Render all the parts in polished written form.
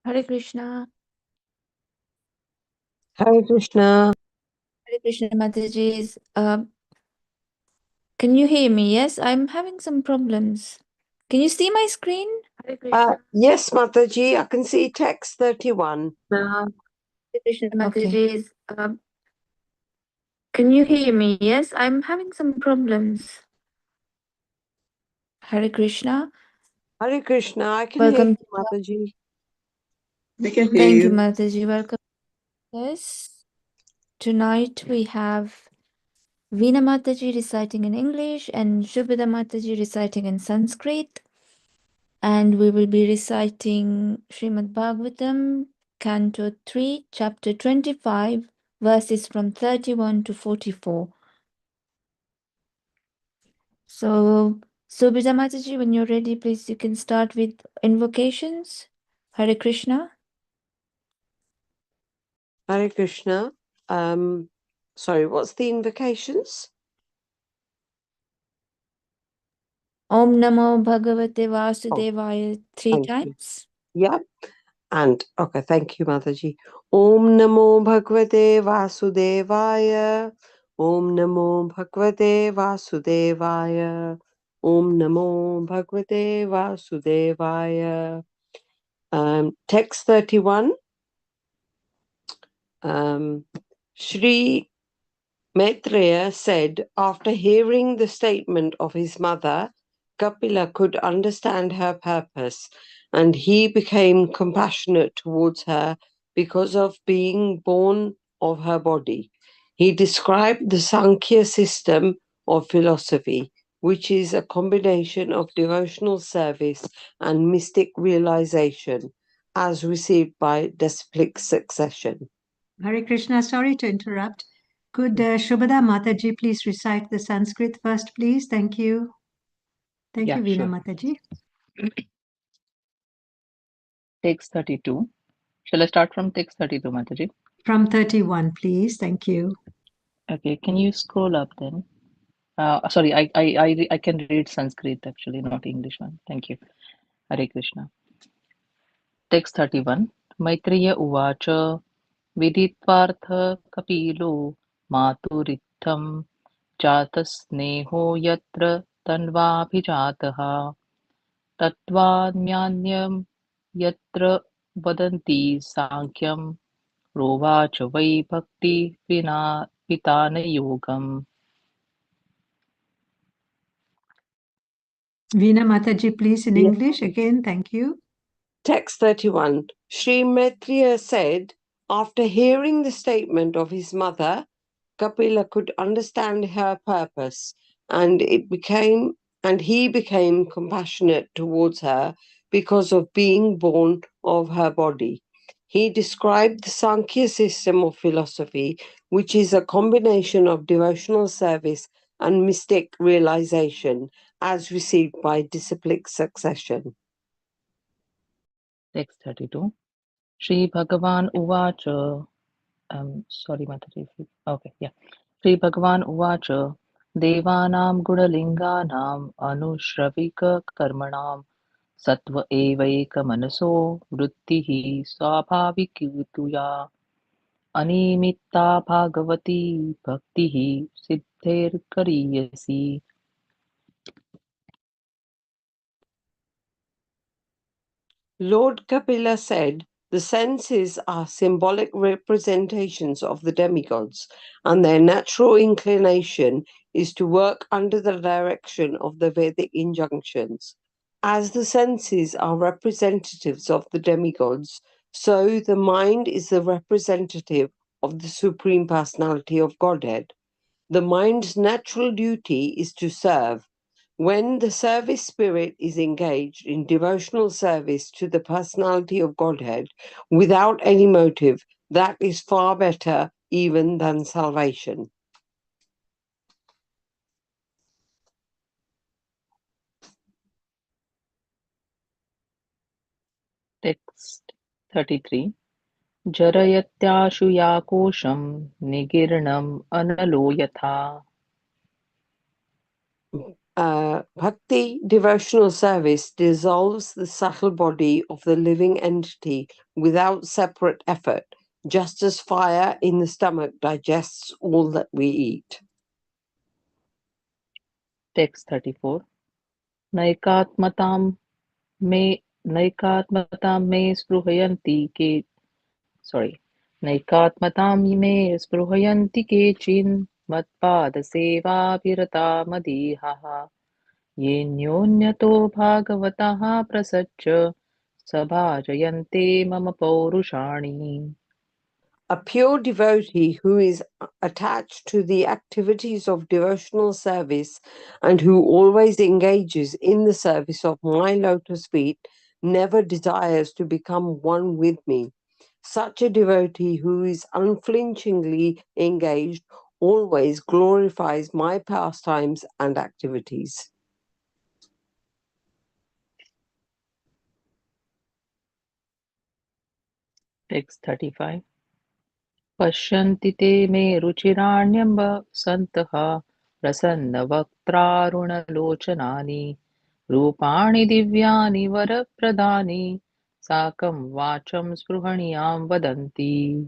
Hare Krishna. Hare Krishna. Hare Krishna Mataji's. Can you hear me? Yes, I'm having some problems. Can you see my screen? Hare Krishna. Yes, Mataji, I can see text 31. Hare Krishna Mataji's. Can you hear me? Yes, I'm having some problems. Hare Krishna. Hare Krishna, I can Welcome. hear you, Mataji. We can hear Thank you, you. Mataji. Welcome. Yes. Tonight we have Veena Mataji reciting in English and Shubhada Mataji reciting in Sanskrit. And we will be reciting Srimad Bhagavatam, Canto 3, Chapter 25, verses from 31 to 44. So, Subhita Mataji, when you're ready, please, you can start with invocations. Hare Krishna. Hare Krishna. Sorry, what's the invocations? Om Namo Bhagavate Vasudevaya 3 times. Yeah. And, okay, thank you, Mataji. Om Namo Bhagavate Vasudevaya. Om Namo Bhagavate Vasudevaya. Om Namo Bhagavate Vasudevaya. Text 31. Sri Maitreya said, after hearing the statement of his mother, Kapila could understand her purpose, and he became compassionate towards her because of being born of her body. He described the Sankhya system of philosophy, which is a combination of devotional service and mystic realization, as received by disciplic succession. Hare Krishna, sorry to interrupt. Could Shubhada Mataji please recite the Sanskrit first, please? Thank you. Thank you, Veena Sure. Mataji. Text 32. Shall I start from text 32, Mataji? From 31, please. Thank you. Okay, can you scroll up then? Sorry, I can read Sanskrit actually, not English one. Thank you. Hare Krishna. Text 31. Maitreya Uvacha Viditvartha Kapilo Maturittham Jatasneho Yatra Tanvabhijataha Tattvanyanyam Yatra Vadanti Sankyam Rovacha Vai Bhakti Vitana Yogam. Veena Mataji, please, in Yeah. English again. Thank you. Text 31. Sri Maitreya said, after hearing the statement of his mother, Kapila could understand her purpose, and he became compassionate towards her because of being born of her body. He described the Sankhya system of philosophy, which is a combination of devotional service and mystic realization, as received by disciplic succession. Text 32. Shri Bhagavan Uvacha. Sorry, Mataji. Okay, yeah. Shri Bhagavan Uvacha. Devanam Gunalinganam Anushravika Karmanam Sattva Evaika Manaso Vrittihi Swabhavikituya Animitta Bhagavati Bhaktihi Siddher Kariyasi. Lord Kapila said, the senses are symbolic representations of the demigods, and their natural inclination is to work under the direction of the Vedic injunctions. As the senses are representatives of the demigods, so the mind is the representative of the Supreme Personality of Godhead. The mind's natural duty is to serve. When the service spirit is engaged in devotional service to the personality of Godhead without any motive, that is far better even than salvation. Text 33. Jarayatyashu yakosham nigirnam analo yatha. Bhakti devotional service dissolves the subtle body of the living entity without separate effort, just as fire in the stomach digests all that we eat. Text 34. Naikatmatam me spruhayanti ke Naikatmatam me spruhayanti kechin matpada seva virata madihaha ye nyonyato bhagavataha prasaccha sabhajayante mama paurushani. A pure devotee who is attached to the activities of devotional service and who always engages in the service of my lotus feet never desires to become one with me. Such a devotee who is unflinchingly engaged always glorifies my pastimes and activities. Text 35. Pashyanti te me ruchiranyamba santaha prasannavaktrarunalochanani रूपाणि दिव्यानि वरप्रदानि साकं वाचं स्पृहणीयां वदन्ति.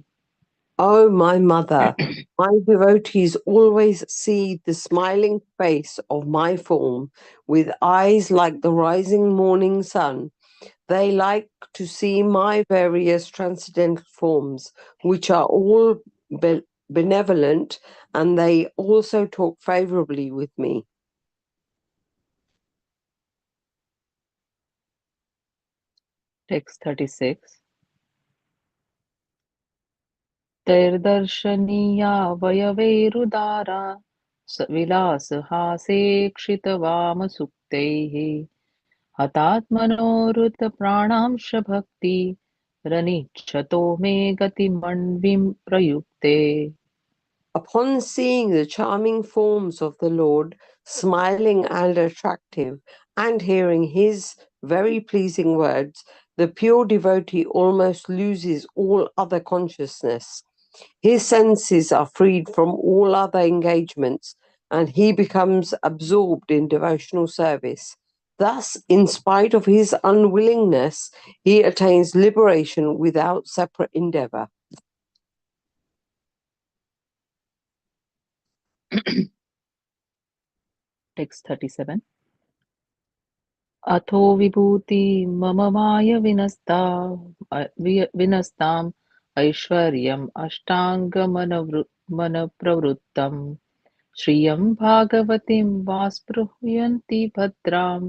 Oh, my mother, my devotees always see the smiling face of my form with eyes like the rising morning sun. They like to see my various transcendental forms, which are all benevolent, and they also talk favorably with me. Text 36. तैर्दर्शनीया वयवैरुदारा विलासहासे क्षितवामसुक्तैः हतात्मनोरुतप्राणांश भक्ति रनिच्छतो मे गतिमण्विं प्रयुक्ते. Upon seeing the charming forms of the Lord, smiling and attractive, and hearing his very pleasing words, the pure devotee almost loses all other consciousness. His senses are freed from all other engagements, and he becomes absorbed in devotional service. Thus, in spite of his unwillingness, he attains liberation without separate endeavor. Text 37. अथो विभूति मम my विनस्ताम् ऐश्वर्यम् अष्टाङ्गमनप्रवृत्तम् श्रियं भागवतीं वा स्पृहयन्ति भद्रां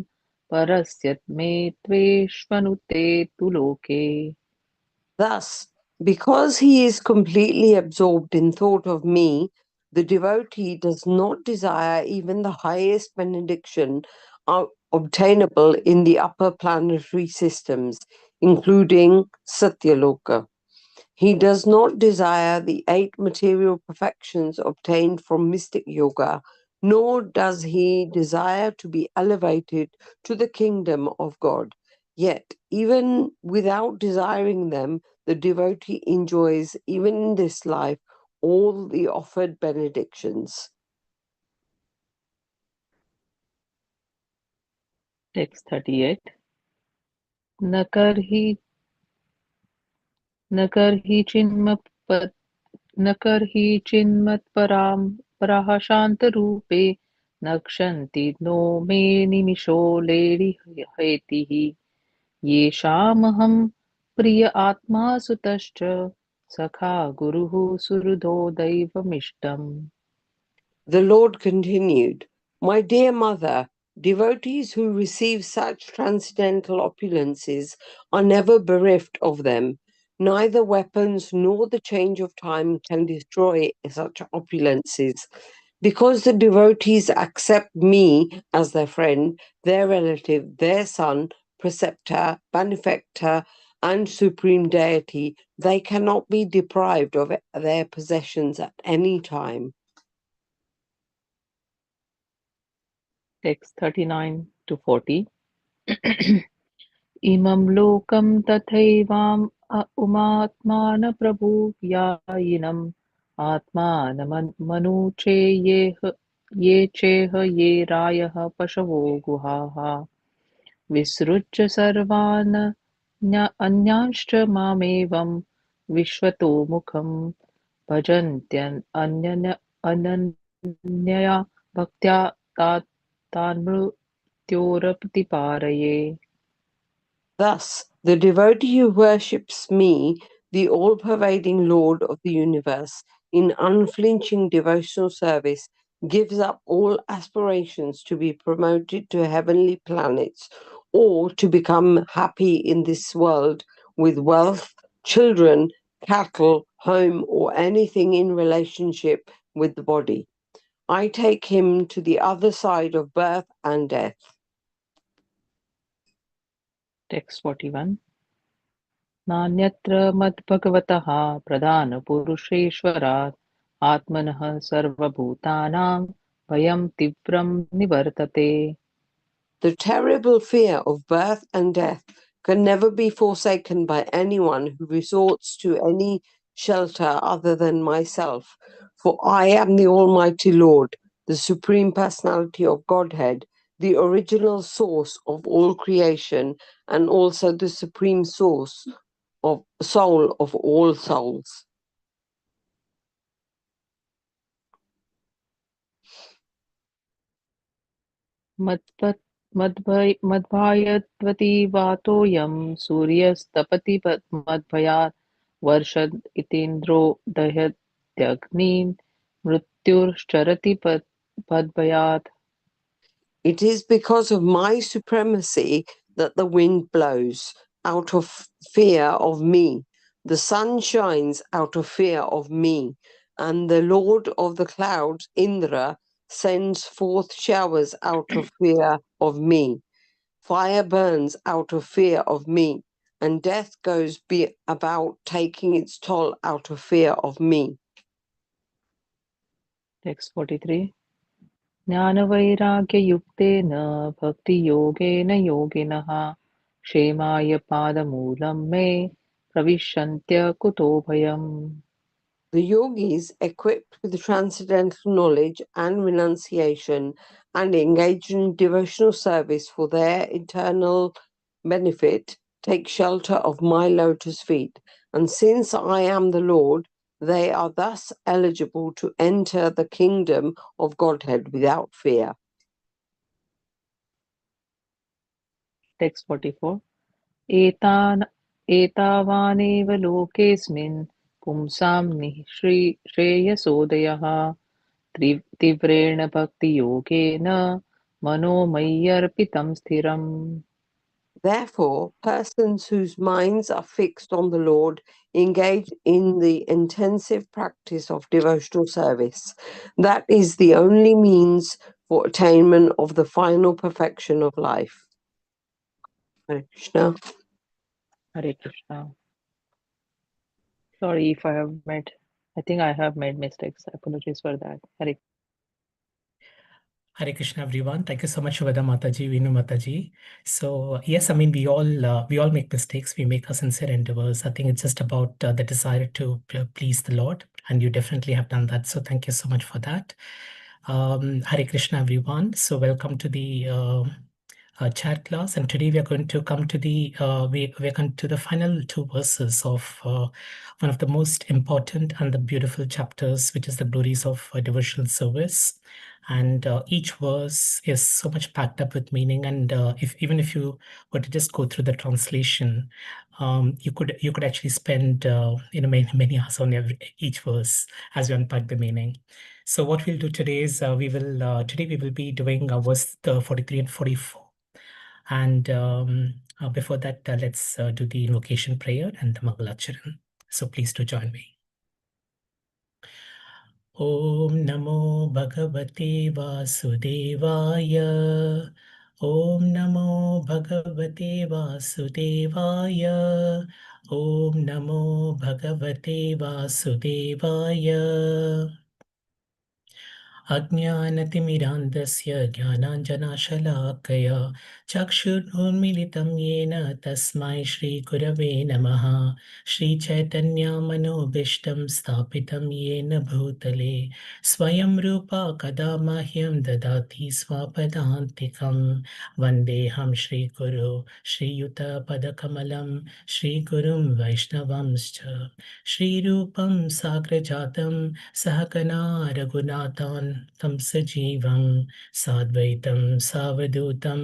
परस्य मे त्वेष्वनुते तु लोके. Thus, because he is completely absorbed in thought of me, the devotee does not desire even the highest benediction obtainable in the upper planetary systems, including Satyaloka. He does not desire the 8 material perfections obtained from mystic yoga, nor does he desire to be elevated to the kingdom of God. Yet, even without desiring them, the devotee enjoys, even in this life, all the offered benedictions. Text 38. न कर्हि चिन्मत्पराः शान्तरूपे नक्षन्ति no मे निमिषो लेलिहेतिः येषामहं प्रिय आत्मा सुतश्च सखा गुरुः सुहृदो दैवमिष्टम्. The Lord continued, "My dear mother, devotees who receive such transcendental opulences are never bereft of them. Neither weapons nor the change of time can destroy such opulences. Because the devotees accept me as their friend, their relative, their son, preceptor, benefactor, and supreme deity, they cannot be deprived of their possessions at any time." Text 39 to 40. Imam lokam tathaivam umatmana prabhu yayinam atmana manucheyeh ये चेह ये रायः पशवो गुहाः विसृज्य सर्वान् अन्यांश्च मामेवं विश्वतो मुखं भजन्त्यनन्यया भक्त्या तान् मृत्योरपतिपारये. Thus, the devotee who worships me, the all-pervading Lord of the universe, in unflinching devotional service, gives up all aspirations to be promoted to heavenly planets or to become happy in this world with wealth, children, cattle, home, or anything in relationship with the body. I take him to the other side of birth and death. Text 41. नान्यत्र मद्भगवतः प्रधानपुरुषेश्वरात् आत्मनः सर्वभूतानां भयं तीव्रं निवर्तते. The terrible fear of birth and death can never be forsaken by anyone who resorts to any shelter other than myself, for I am the Almighty Lord, the Supreme Personality of Godhead, the original source of all creation, and also the supreme source of soul of all souls. मद्भयत्वति वातोऽयं सूर्यस्तपति मद्भयात् वर्षद इतीन्द्रो दह्यत्यग्निं मृत्युश्चरति पद्भयात्. It is because of my supremacy that the wind blows out of fear of me. The sun shines out of fear of me. And the Lord of the clouds, Indra, sends forth showers out of fear of me. Fire burns out of fear of me. And death goes about taking its toll out of fear of me. Text 43. ज्ञानवैराग्ययुक्तेन भक्तियोगेन योगिनः क्षेमाय पादमूलं मे प्रविशन्त्य कुतो भयम्. The yogis, equipped with transcendental knowledge and renunciation and engaged in devotional service for their eternal benefit, take shelter of my lotus feet. And since I am the Lord, they are thus eligible to enter the kingdom of Godhead without fear. Text 44. एतावानेव लोकेऽस्मिन् पुंसां श्रेयसोदयः तीव्रेण भक्तियोगेन मनोमय्यर्पितं स्थिरम्. Therefore, persons whose minds are fixed on the Lord engage in the intensive practice of devotional service. That is the only means for attainment of the final perfection of life. Hare Krishna. Hare Krishna. Sorry if I think I have made mistakes. Apologies for that. Hare Krishna, everyone. Thank you so much, Shubhada Mataji, Vinu Mataji. So yes, I mean, we all make mistakes. We make our sincere endeavors. I think it's just about the desire to please the Lord, and you definitely have done that. So thank you so much for that. Hare Krishna, everyone. So welcome to the chat class, and today we are going to come to the we're going to the final two verses of one of the most important and the beautiful chapters, which is the glories of devotional service. And each verse is so much packed up with meaning. And even if you were to just go through the translation, you could actually spend many hours on each verse as you unpack the meaning. So what we'll do today is we will be doing verse 43 and 44. And before that, let's do the invocation prayer and the Mangalacharan. So please do join me. Om Namo Bhagavate Vasudevaya. Om Namo Bhagavate Vasudevaya. Om Namo Bhagavate Vasudevaya. अज्ञानतिमिरान्धस्य ज्ञानाञ्जनशलाकया चक्षुरुन्मीलितं येन तस्मै श्रीगुरवे नमः। श्रीचैतन्यमनोभीष्टं स्थापितं येन भूतले स्वयं रूपा कदा मह्यं ददाति स्वपदान्तिकं। वन्देऽहं श्रीगुरो श्रीयुतपदकमलं श्रीगुरुं वैष्णवंश्च श्रीरूपं साग्रजातं सहगना रघुनाथान्तं सजीवं साद्वैतं सावधूतं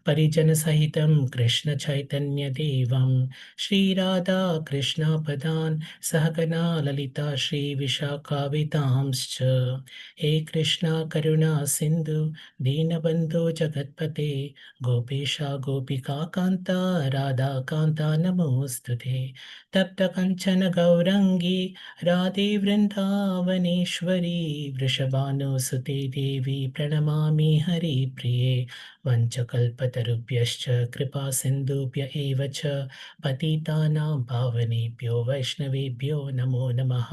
परिजनसहितं कृष्णचैतन्यदेवं श्रीराधा कृष्णपदान् सहगना ललिता श्रीविशाखावितांश्च। हे कृष्णा करुणा सिन्धु दीनबन्धो जगत्पते गोपेशा गोपिकान्ता राधाकान्ता नमोऽस्तुते। तप्तकञ्चन गौरङ्गी राधे वृन्दावनेश्वरी वृषभानुसुते देवी प्रणमामि हरिप्रिये। वञ्चकल्पतरुभ्यश्च कृपा सिन्धुभ्य एव च पतितानां पावनेभ्यो वैष्णवेभ्यो नमो नमः।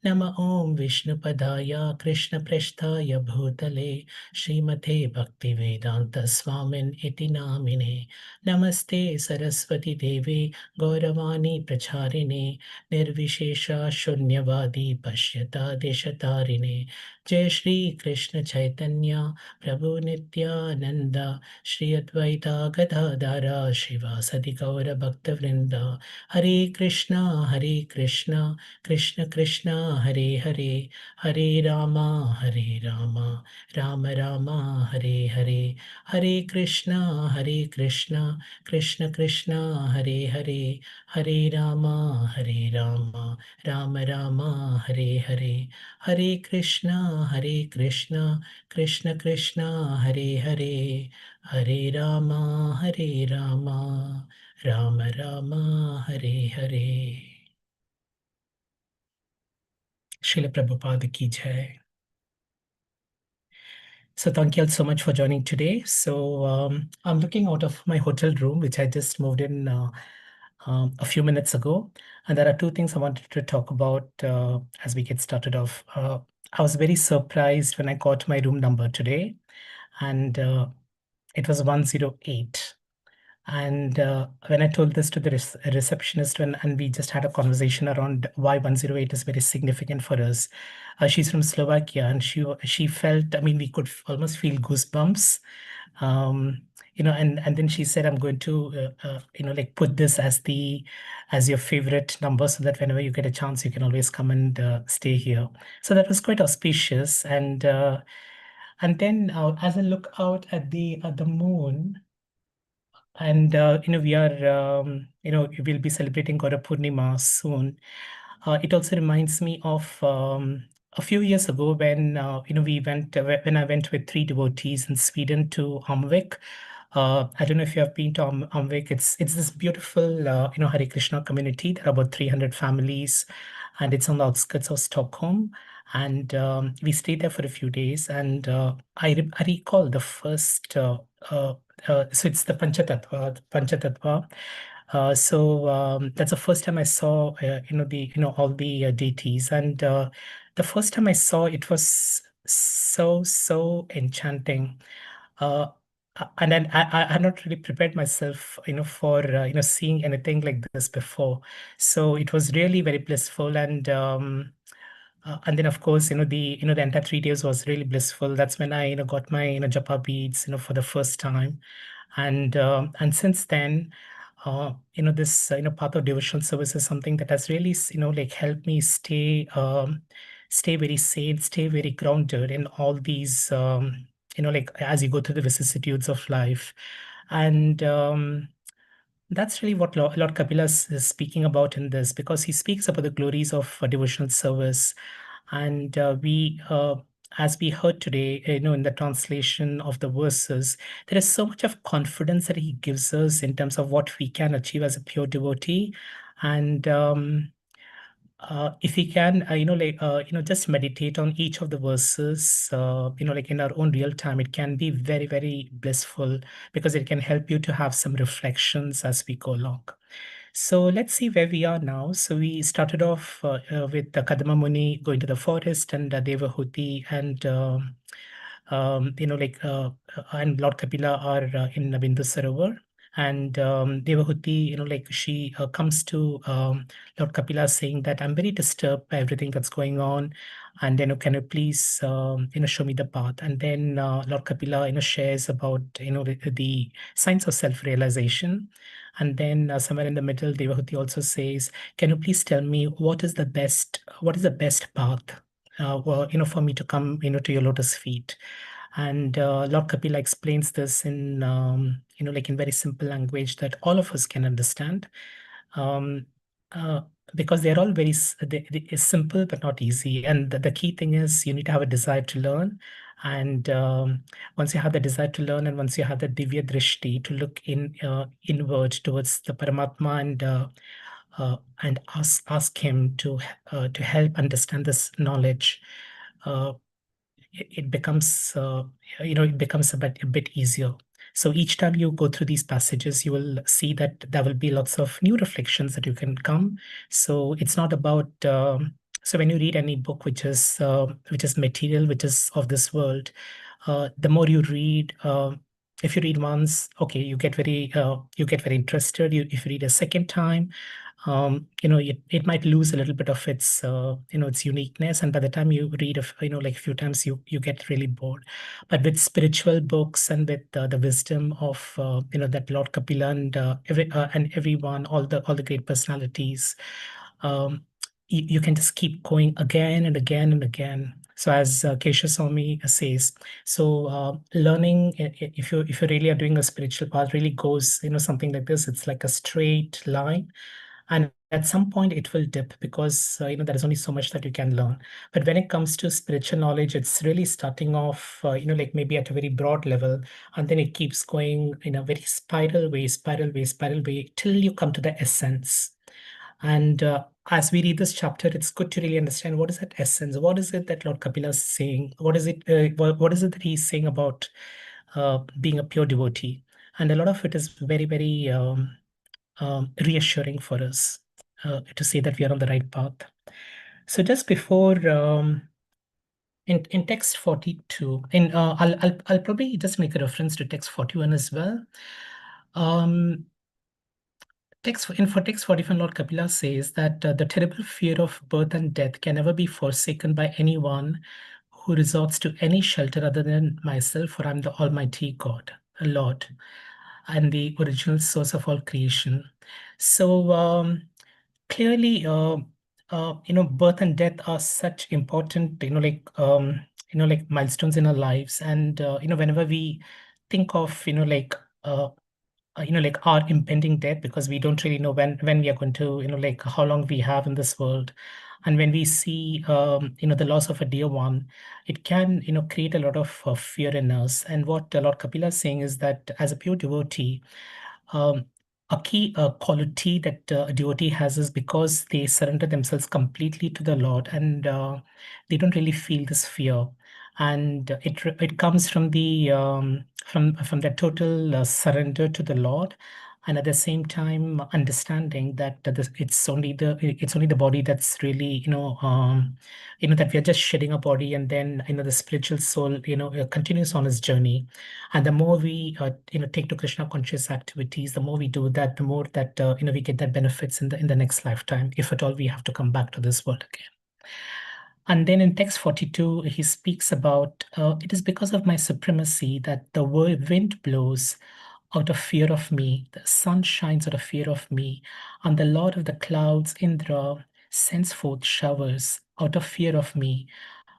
नम ॐ विष्णुपदाय कृष्णप्रेष्ठाय भूतले श्रीमते भक्तिवेदान्तस्वामिन् इति नामिने। नमस्ते सरस्वती देवे गौरवाणी प्रचारिणे निर्विशेषा शून्यवादी पश्यता देशतारिणे। जय श्री कृष्ण चैतन्य प्रभु नित्यानंद श्री अद्वैता गदाधर श्रीवासदि गौर भक्तवृंद। हरे कृष्णा कृष्ण कृष्ण हरे हरे, हरे राम राम राम हरे हरे। हरे कृष्णा कृष्ण कृष्ण हरे हरे, हरे राम राम राम हरे हरे। हरे कृष्णा कृष्ण कृष्ण हरे हरे, हरे Ram Ram Ram Hare Hare. Srila Prabhupada ki jai. So thank you all so much for joining today. So I'm looking out of my hotel room, which I just moved in a few minutes ago. And there are two things I wanted to talk about as we get started off. I was very surprised when I got my room number today, and it was 108. And when I told this to the receptionist, and we just had a conversation around why 108 is very significant for us. She's from Slovakia, and she felt, I mean, we could almost feel goosebumps. And then she said, I'm going to, like put this as your favorite number so that whenever you get a chance, you can always come and stay here. So that was quite auspicious. And then as I look out at the moon, and we are we'll be celebrating Gaura Purnima soon. It also reminds me of a few years ago when when I went with 3 devotees in Sweden to Amvik. I don't know if you have been to Amvik. It's this beautiful Hare Krishna community. There are about 300 families, and it's on the outskirts of Stockholm. And we stayed there for a few days, and I recall the first. So it's the Panchatattva. That's the first time I saw, all the deities, and the first time I saw it was so enchanting. And then I had not really prepared myself, for seeing anything like this before. So it was really very blissful, and then of course, the entire 3 days was really blissful. That's when I, got my, japa beads, for the first time. And since then, this, path of devotional service is something that has really, like helped me stay very sane, stay very grounded in all these, like as you go through the vicissitudes of life. And that's really what Lord Kapila is speaking about in this, because he speaks about the glories of devotional service. And as we heard today, in the translation of the verses, there is so much of confidence that he gives us in terms of what we can achieve as a pure devotee. And if we can, just meditate on each of the verses, like in our own real time, it can be very, very blissful, because it can help you to have some reflections as we go along. So let's see where we are now. So we started off with Kadama Muni going to the forest, and Devahuti and and Lord Kapila are in Bindu Sarovar. And Devahuti, she comes to Lord Kapila saying that I'm very disturbed by everything that's going on, and can you please show me the path? And then Lord Kapila shares about the signs of self-realization. And then somewhere in the middle, Devahuti also says, can you please tell me what is the best path for me to come to your lotus feet? And Lord Kapila explains this in in very simple language that all of us can understand. Um, uh, because they're all it's simple but not easy. And the key thing is you need to have a desire to learn. And once you have the desire to learn, and once you have the divya drishti to look inward towards the Paramatma, and ask him to help understand this knowledge, uh, it becomes it becomes a bit easier. So each time you go through these passages, you will see that there will be lots of new reflections that you can come. So it's not about so when you read any book which is material, which is of this world, the more you read, if you read once, okay, you get very interested. If you read a second time, it might lose a little bit of its its uniqueness, and by the time you read like a few times, you get really bored. But with spiritual books, and with the wisdom of that Lord Kapila and everyone, all the great personalities, um, you can just keep going again and again and again. So as Kesha Swami says, so learning, if you really are doing a spiritual path, really goes something like this. It's like a straight line, and at some point it will dip, because there is only so much that you can learn. But when it comes to spiritual knowledge, it's really starting off like maybe at a very broad level, and then it keeps going in a very spiral way till you come to the essence. And as we read this chapter, it's good to really understand what is that essence. What is it that Lord Kapila is saying? What is it what is it that he's saying about being a pure devotee? And a lot of it is very, very reassuring for us to say that we are on the right path. So just before in text 42, I'll probably just make a reference to text 41 as well. For text 45, Lord Kapila says that the terrible fear of birth and death can never be forsaken by anyone who resorts to any shelter other than myself, for I'm the Almighty God, Lord, and the original source of all creation. So clearly, birth and death are such important, like milestones in our lives. And whenever we think of, like our impending death, because we don't really know when we are going to, like how long we have in this world. And when we see, the loss of a dear one, it can, create a lot of fear in us. And what Lord Kapila is saying is that as a pure devotee, um, a key quality that a devotee has is because they surrender themselves completely to the Lord, and they don't really feel this fear. And it comes from the from that total surrender to the Lord, and at the same time understanding that it's only the body that's really that we are just shedding a body, and then the spiritual soul continues on its journey. And the more we take to Krishna conscious activities, the more we do that, the more that we get that benefits in the next lifetime, if at all we have to come back to this world again. And then in text 42, he speaks about it is because of my supremacy that the wind blows out of fear of me, the sun shines out of fear of me, and the Lord of the clouds, Indra, sends forth showers out of fear of me.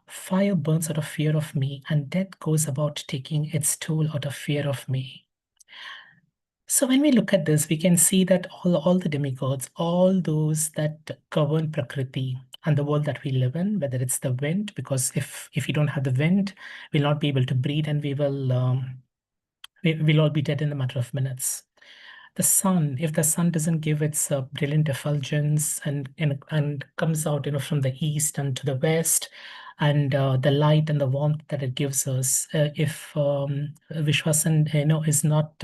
Fire burns out of fear of me, and death goes about taking its toll out of fear of me. So when we look at this, we can see that all the demigods, all those that govern Prakriti and the world that we live in, whether it's the wind, because if we don't have the wind, we'll not be able to breathe, and we'll all be dead in a matter of minutes. The sun, if the sun doesn't give its brilliant effulgence and comes out from the east and to the west, and the light and the warmth that it gives us, if Vishwasan is not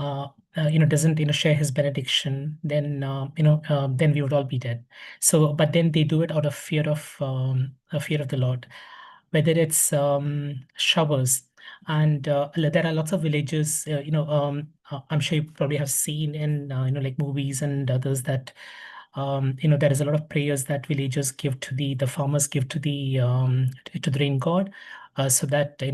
doesn't share his benediction, then then we would all be dead. So, but then they do it out of fear of the Lord. Whether it's showers, and there are lots of villages. I'm sure you probably have seen in like movies and others that there is a lot of prayers that villagers give to the farmers give to the rain god, so that they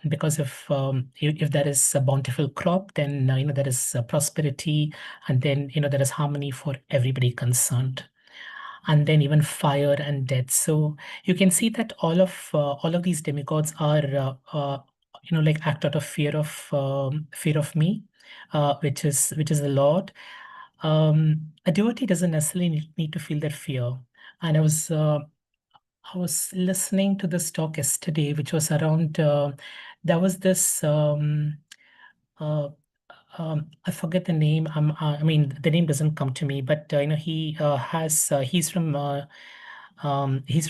because if there is a bountiful crop, then there is prosperity, and then there is harmony for everybody concerned, and then even fire and death. So you can see that all of these demigods are like act out of fear of me, which is the Lord. A devotee doesn't necessarily need to feel that fear. And I was listening to this talk yesterday, which was around, there was this, uh, I forget the name. I mean, the name doesn't come to me, but he's from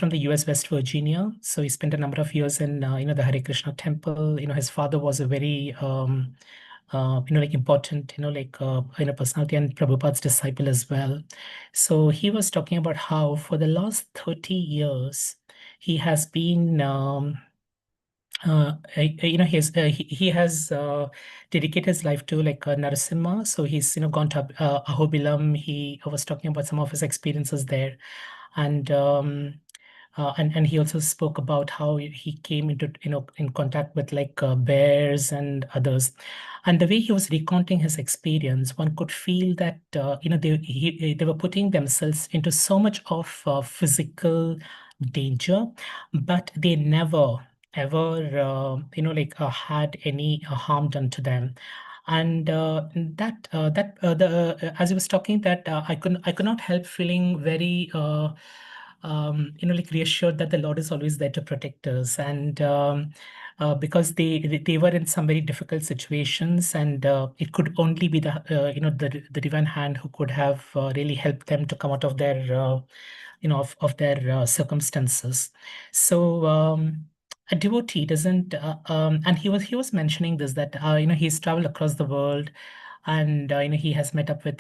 the U.S. West Virginia. So he spent a number of years in the Hare Krishna temple. His father was a very like important personality, and Prabhupada's disciple as well. So he was talking about how for the last 30 years he has been he has dedicated his life to like Narasimha. So he's gone to Ahobilam. He was talking about some of his experiences there, and and he also spoke about how he came into in contact with like bears and others, and the way he was recounting his experience, one could feel that they were putting themselves into so much of physical danger, but they never ever had any harm done to them. And as he was talking, that I could not help feeling very like reassured that the Lord is always there to protect us. And because they were in some very difficult situations, and it could only be the divine hand who could have really helped them to come out of their of their circumstances. So a devotee doesn't and he was mentioning this, that he's traveled across the world, and he has met up with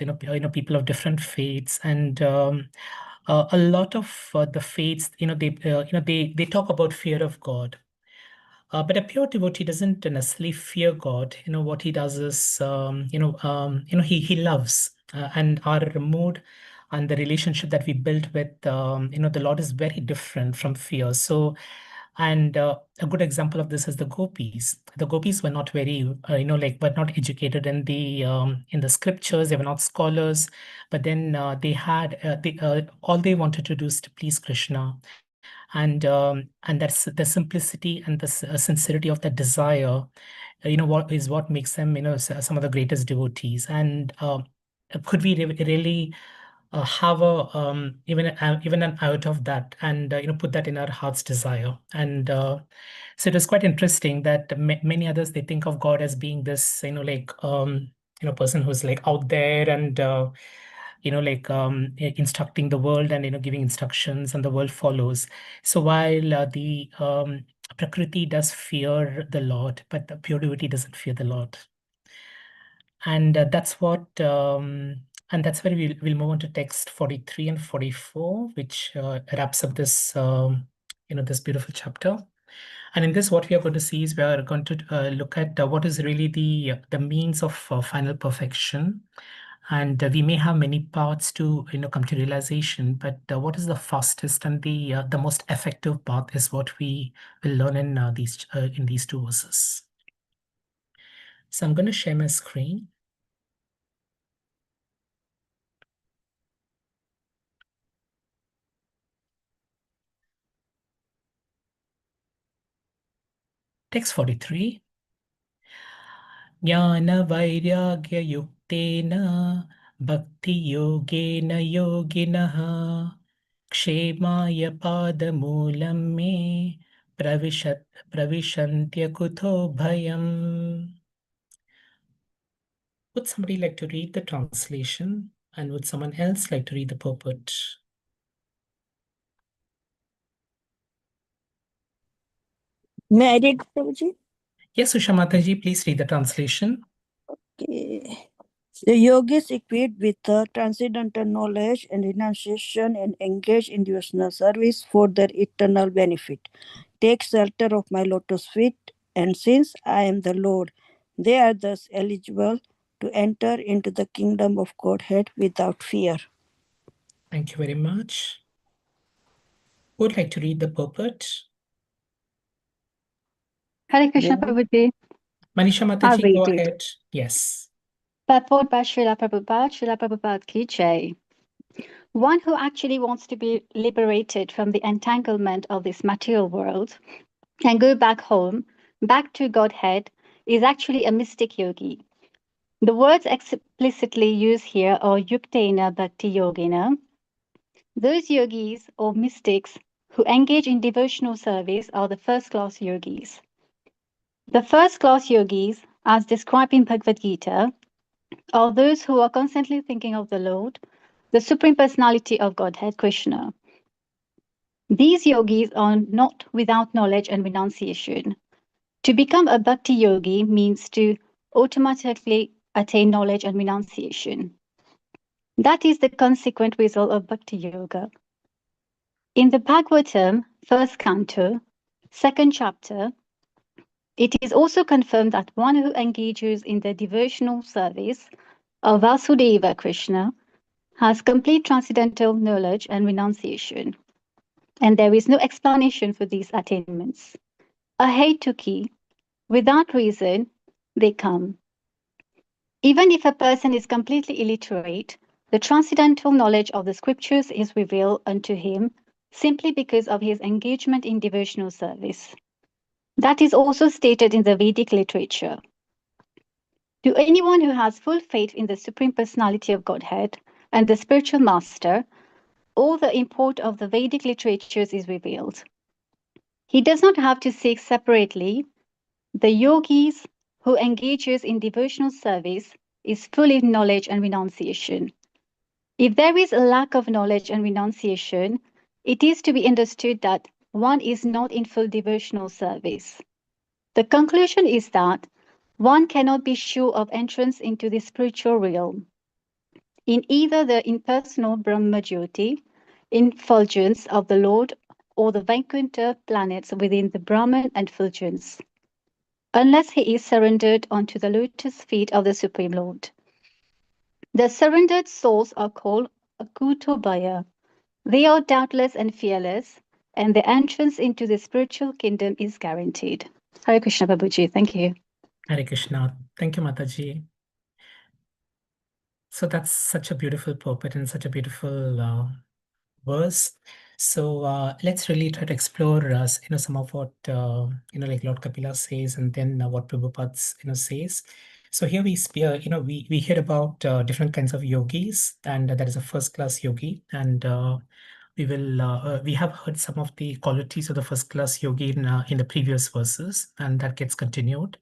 people of different faiths, and a lot of the faiths, they talk about fear of God. But a pure devotee doesn't necessarily fear God. What he does is, he loves, and our mood and the relationship that we build with, the Lord is very different from fear. So, and a good example of this is the gopis. The gopis were not very, were not educated in the scriptures. They were not scholars, but then all they wanted to do is to please Krishna, and that's the simplicity and the sincerity of that desire, what makes them some of the greatest devotees. And could we really have even an out of that, and put that in our heart's desire. And so it was quite interesting that many others, they think of God as being this person who's like out there, and instructing the world, and giving instructions, and the world follows. So while the Prakriti does fear the Lord, but the pure devotee doesn't fear the Lord. And that's where we'll move on to text 43 and 44, which wraps up this this beautiful chapter. And in this, what we are going to see is we are going to look at what is really the means of final perfection. And we may have many paths to come to realization, but what is the fastest and the most effective path is what we will learn in these two verses. So I'm going to share my screen. Text 43. Jnana-vairagya-yuktena bhakti-yogena yoginah kshemaya padamulam me pravishantya kuto bhayam. Would somebody like to read the translation, and would someone else like to read the purport? May I read, Prabhuji? Yes, Usha Mataji, please read the translation. Okay. The yogis equipped with transcendental knowledge and renunciation and engage in devotional service for their eternal benefit. Take shelter of my lotus feet, and since I am the Lord, they are thus eligible to enter into the kingdom of Godhead without fear. Thank you very much. Who would like to read the purport? Hare Krishna Prabhuji. Manisha I'll Mataji, read go it. ahead. Yes. Purport by Srila Prabhupada ki jai. One who actually wants to be liberated from the entanglement of this material world and go back home, back to Godhead, is actually a mystic yogi. The words explicitly used here are yuktena bhakti yogina. Those yogis or mystics who engage in devotional service are the first-class yogis. The first-class yogis, as described in Bhagavad Gita, are those who are constantly thinking of the Lord, the Supreme Personality of Godhead, Krishna. These yogis are not without knowledge and renunciation. To become a bhakti yogi means to automatically attain knowledge and renunciation. That is the consequent result of bhakti yoga. In the Bhagavatam, first canto, second chapter, it is also confirmed that one who engages in the devotional service of Vasudeva Krishna has complete transcendental knowledge and renunciation, and there is no explanation for these attainments. Ahetuki, without reason, they come. Even if a person is completely illiterate, the transcendental knowledge of the scriptures is revealed unto him simply because of his engagement in devotional service. That is also stated in the Vedic literature. To anyone who has full faith in the Supreme Personality of Godhead and the spiritual master, all the import of the Vedic literatures is revealed. He does not have to seek separately. The yogis who engages in devotional service is full in knowledge and renunciation. If there is a lack of knowledge and renunciation, it is to be understood that one is not in full devotional service. The conclusion is that one cannot be sure of entrance into the spiritual realm. In either the impersonal Brahma Jyoti, effulgence of the Lord, or the Vaikuntha planets within the Brahman effulgence, unless he is surrendered onto the lotus feet of the Supreme Lord. The surrendered souls are called Akutobaya. They are doubtless and fearless, and the entrance into the spiritual kingdom is guaranteed. Hare Krishna Babuji, thank you. Hare Krishna. Thank you, Mataji. So that's such a beautiful purport and such a beautiful verse. So let's really try to explore, some of what like Lord Kapila says, and then what Prabhupada says. So here we we hear about different kinds of yogis, and that is a first-class yogi, and we have heard some of the qualities of the first-class yogi in the previous verses, and that gets continued.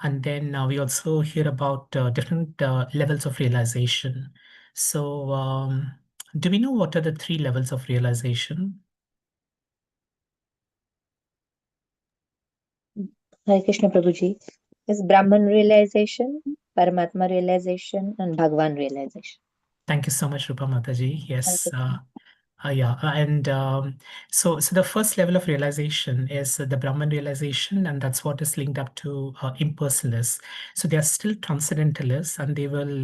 And then we also hear about different levels of realization. So do we know what are the 3 levels of realization? Hare Krishna Prabhuji. Is Brahman realization, Paramatma realization, and Bhagavan realization. Thank you so much, Rupa Mataji. Hare Yes. Krishna. Yeah, and so the first level of realization is the Brahman realization, and that's what is linked up to impersonalists. So they are still transcendentalists, and they will,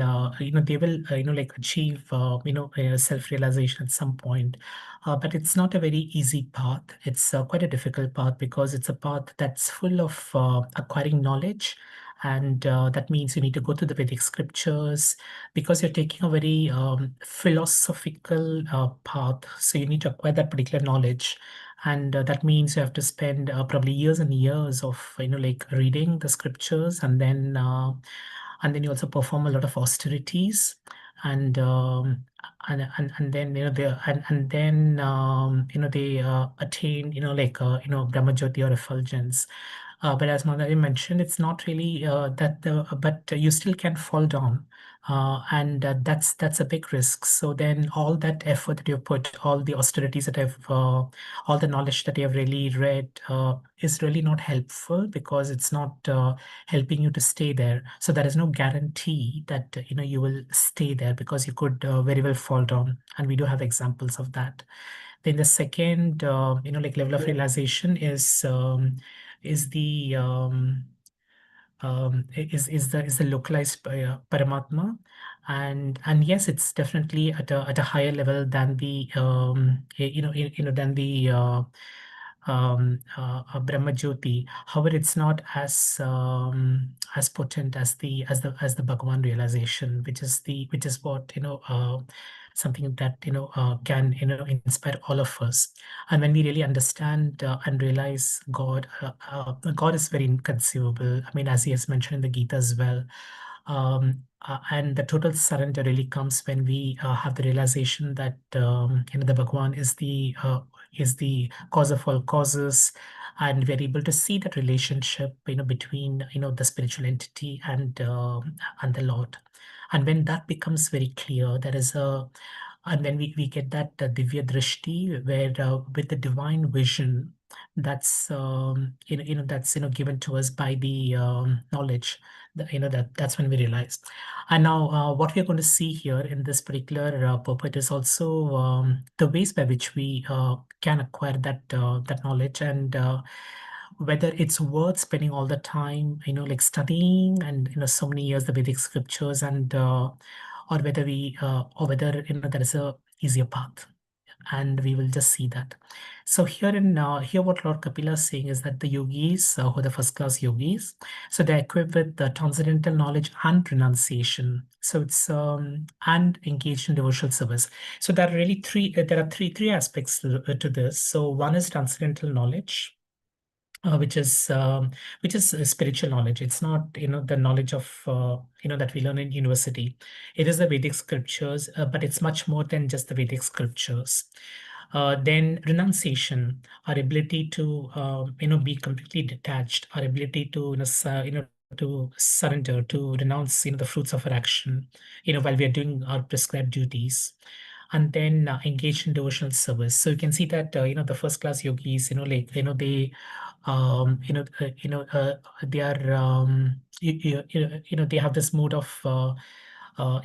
like achieve, self-realization at some point. But it's not a very easy path. It's quite a difficult path because it's a path that's full of acquiring knowledge. And that means you need to go to the Vedic scriptures because you're taking a very philosophical path. So you need to acquire that particular knowledge. And that means you have to spend probably years and years of, like reading the scriptures, and then you also perform a lot of austerities. And and then they attain Brahma Jyoti or effulgence. But as Madhuri mentioned, it's not really but you still can fall down. and that's a big risk. So then all that effort that you've put, all the austerities that all the knowledge that you have really read is really not helpful, because it's not helping you to stay there. So there is no guarantee that you will stay there, because you could very well fall down, and we do have examples of that. Then the second like level of realization is the is the localized Paramatma, and yes, it's definitely at a higher level than the than the Brahma Jyoti. However, it's not as potent as the Bhagavan realization, which is what something that can inspire all of us. And when we really understand and realize God is very inconceivable. I mean, as he has mentioned in the Gita as well. And the total surrender really comes when we have the realization that the Bhagwan is the cause of all causes, and we're able to see that relationship between the spiritual entity and the Lord. And when that becomes very clear, there is a and when we get that divya drishti, where with the divine vision that's that's given to us by the knowledge, that's when we realize. And now what we're going to see here in this particular purport is also the ways by which we can acquire that knowledge, and whether it's worth spending all the time like studying and so many years the Vedic scriptures, and or whether there is a easier path, and we will just see that. So here what Lord Kapila is saying is that the yogis, who are the first class yogis, so they're equipped with the transcendental knowledge and renunciation. So it's and engaged in devotional service. So there are really three aspects to this. So one is transcendental knowledge, which is spiritual knowledge. It's not the knowledge of that we learn in university. It is the Vedic scriptures, but it's much more than just the Vedic scriptures. Then renunciation, our ability to be completely detached, our ability to to surrender, to renounce the fruits of our action while we are doing our prescribed duties. And then engage in devotional service. So you can see that the first class yogis like they they are they have this mode of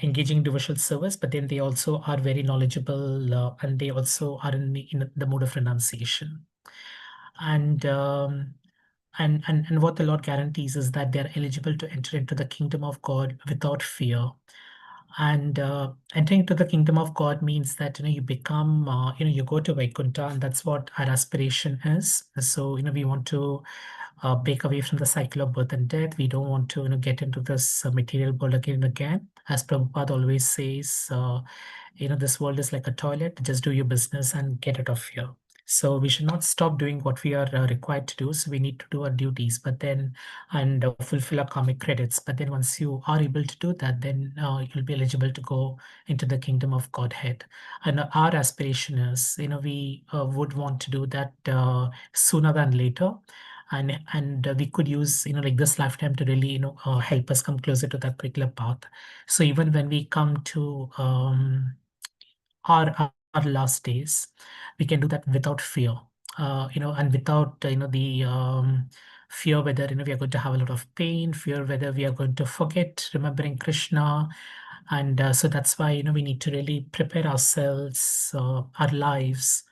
engaging in devotional service, but then they also are very knowledgeable, and they also are in the mode of renunciation. And and what the Lord guarantees is that they are eligible to enter into the kingdom of God without fear. And entering into the kingdom of God means that you become you go to Vaikuntha, and that's what our aspiration is. So we want to break away from the cycle of birth and death. We don't want to get into this material world again and again. As Prabhupada always says, this world is like a toilet. Just do your business and get out of here. So we should not stop doing what we are required to do. So we need to do our duties, but then and fulfill our karmic credits. But then once you are able to do that, then you'll be eligible to go into the kingdom of Godhead. And our aspiration is, we would want to do that sooner than later. And we could use like this lifetime to really help us come closer to that particular path. So even when we come to our last days, we can do that without fear, and without the fear whether we are going to have a lot of pain, fear whether we are going to forget remembering Krishna. And so that's why we need to really prepare ourselves, our lives,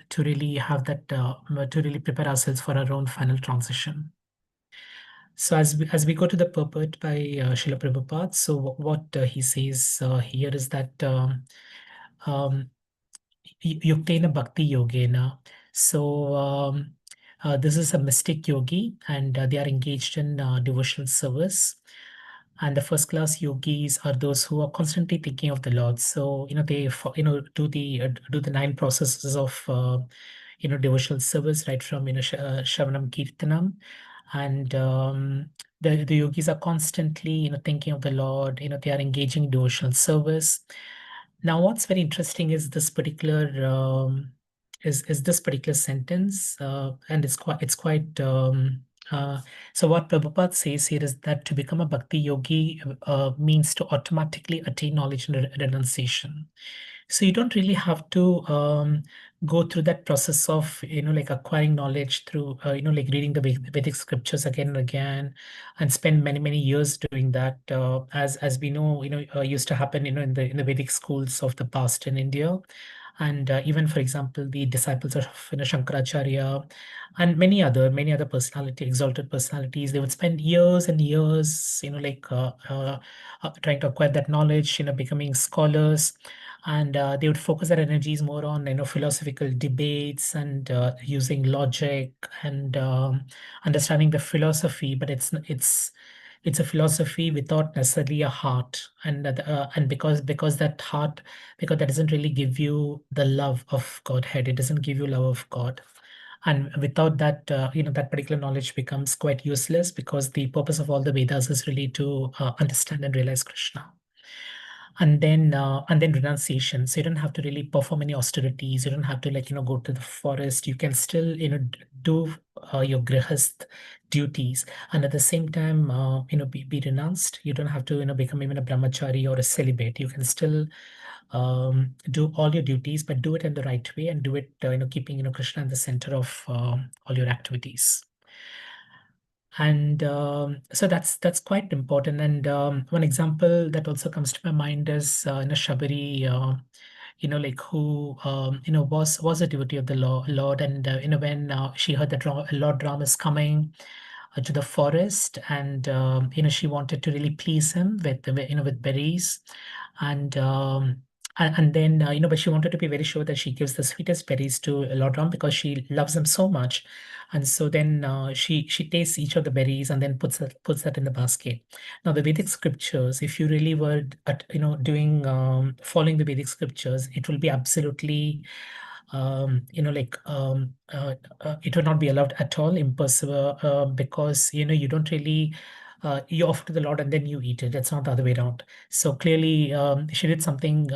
to really have that to really prepare ourselves for our own final transition. So as we go to the purport by Srila Prabhupada, so what he says here is that Yuktena Bhakti Yogena. So this is a mystic yogi, and they are engaged in devotional service. And the first class yogis are those who are constantly thinking of the Lord. So they do the 9 processes of devotional service, right from Shravanam Kirtanam. And the yogis are constantly thinking of the Lord. They are engaging in devotional service. Now, what's very interesting is this particular is this particular sentence, and it's quite So what Prabhupada says here is that to become a bhakti yogi means to automatically attain knowledge and renunciation. So you don't really have to go through that process of like acquiring knowledge through like reading the Vedic scriptures again and again, and spend many years doing that. As we know, used to happen in the Vedic schools of the past in India. And even, for example, the disciples of Shankaracharya and many other exalted personalities, they would spend years and years, like trying to acquire that knowledge, becoming scholars, and they would focus their energies more on philosophical debates and using logic and understanding the philosophy. But it's a philosophy without necessarily a heart, and because that doesn't really give you the love of Godhead. It doesn't give you love of God. And without that, that particular knowledge becomes quite useless, because the purpose of all the Vedas is really to understand and realize Krishna. And then renunciation. So you don't have to really perform any austerities. You don't have to go to the forest. You can still do your grihast duties, and at the same time be renounced. You don't have to become even a brahmachari or a celibate. You can still do all your duties, but do it in the right way, and do it keeping Krishna in the center of all your activities. And so that's quite important. And one example that also comes to my mind is Shabari, like who was a devotee of the Lord, and when she heard that Lord Ram is coming to the forest, and she wanted to really please him with berries, and and then but she wanted to be very sure that she gives the sweetest berries to Lord Ram, because she loves him so much. And so then she tastes each of the berries, and then puts that in the basket. Now the Vedic scriptures, if you really were doing following the Vedic scriptures, it will be absolutely it would not be allowed at all, impossible, because you don't really you offer to the Lord and then you eat it. It's not the other way around. So clearly she did something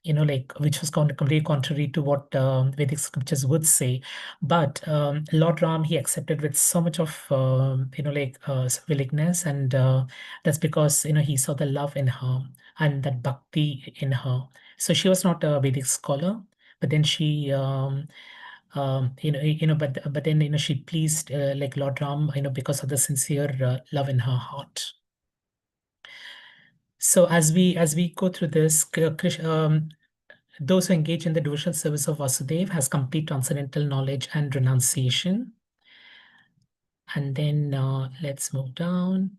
which was completely contrary to what Vedic scriptures would say. But Lord Ram, he accepted with so much of willingness, and that's because he saw the love in her and that bhakti in her. So she was not a Vedic scholar, but then she but then she pleased like Lord Ram, because of the sincere love in her heart. So as we go through this, those who engage in the devotional service of Vasudev has complete transcendental knowledge and renunciation. And then let's move down.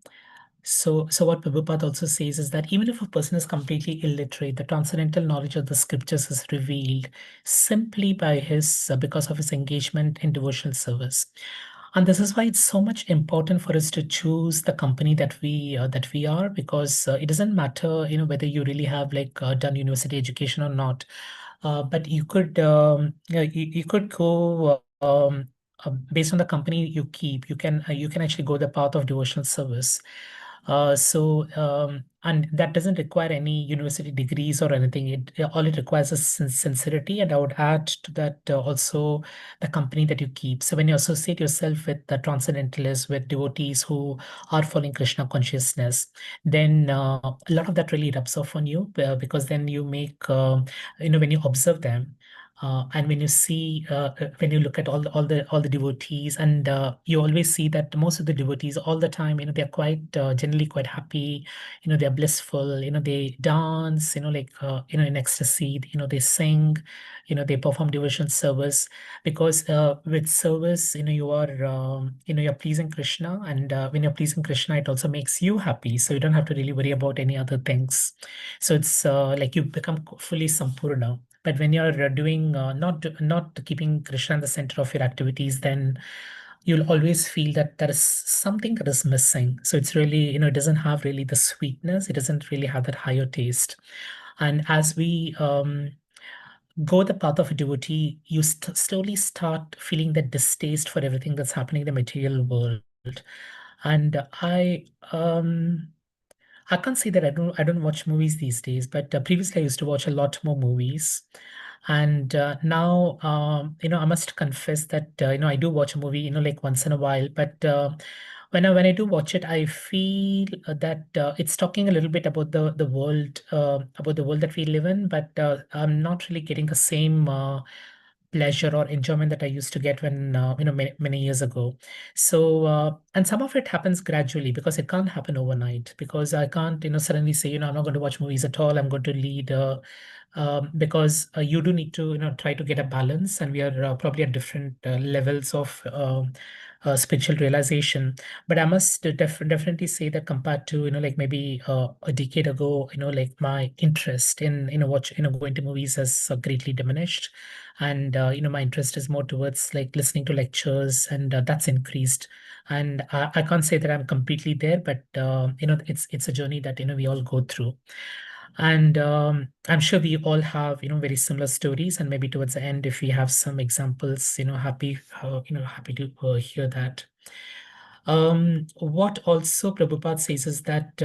So what Prabhupada also says is that even if a person is completely illiterate, the transcendental knowledge of the scriptures is revealed simply by because of his engagement in devotional service. And this is why it's so much important for us to choose the company that we are, because it doesn't matter whether you really have done university education or not, but you could you could go based on the company you keep. You can actually go the path of devotional service. And that doesn't require any university degrees or anything. All it requires is sincerity. And I would add to that also the company that you keep. So when you associate yourself with the transcendentalists, with devotees who are following Krishna consciousness, then a lot of that really rubs off on you, because then you make, when you observe them, and when you see, when you look at all the devotees, and you always see that most of the devotees all the time, they're quite generally quite happy, they're blissful, they dance, in ecstasy, they sing, they perform devotion service, because with service, you're pleasing Krishna, and when you're pleasing Krishna, it also makes you happy. So you don't have to really worry about any other things. So it's like you become fully sampurna. But when you're doing not keeping Krishna in the center of your activities, then you'll always feel that there is something that is missing. So it's really, it doesn't have really the sweetness. It doesn't really have that higher taste. And as we go the path of a devotee, you slowly start feeling that distaste for everything that's happening in the material world. And I can't say that I don't watch movies these days, but previously I used to watch a lot more movies. And now, I must confess that, I do watch a movie, like once in a while. But when I do watch it, I feel that it's talking a little bit about the world, about the world that we live in. But I'm not really getting the same pleasure or enjoyment that I used to get when, many years ago. So, and some of it happens gradually because it can't happen overnight, because I can't, suddenly say, I'm not going to watch movies at all. I'm going to lead, because you do need to, try to get a balance, and we are probably at different levels of spiritual realization. But I must definitely say that compared to, like maybe a decade ago, like my interest in, going to movies has greatly diminished. And my interest is more towards like listening to lectures, and that's increased. And I can't say that I'm completely there, but it's a journey that we all go through. And I'm sure we all have very similar stories, and maybe towards the end, if we have some examples, happy to hear that. What also Prabhupada says is that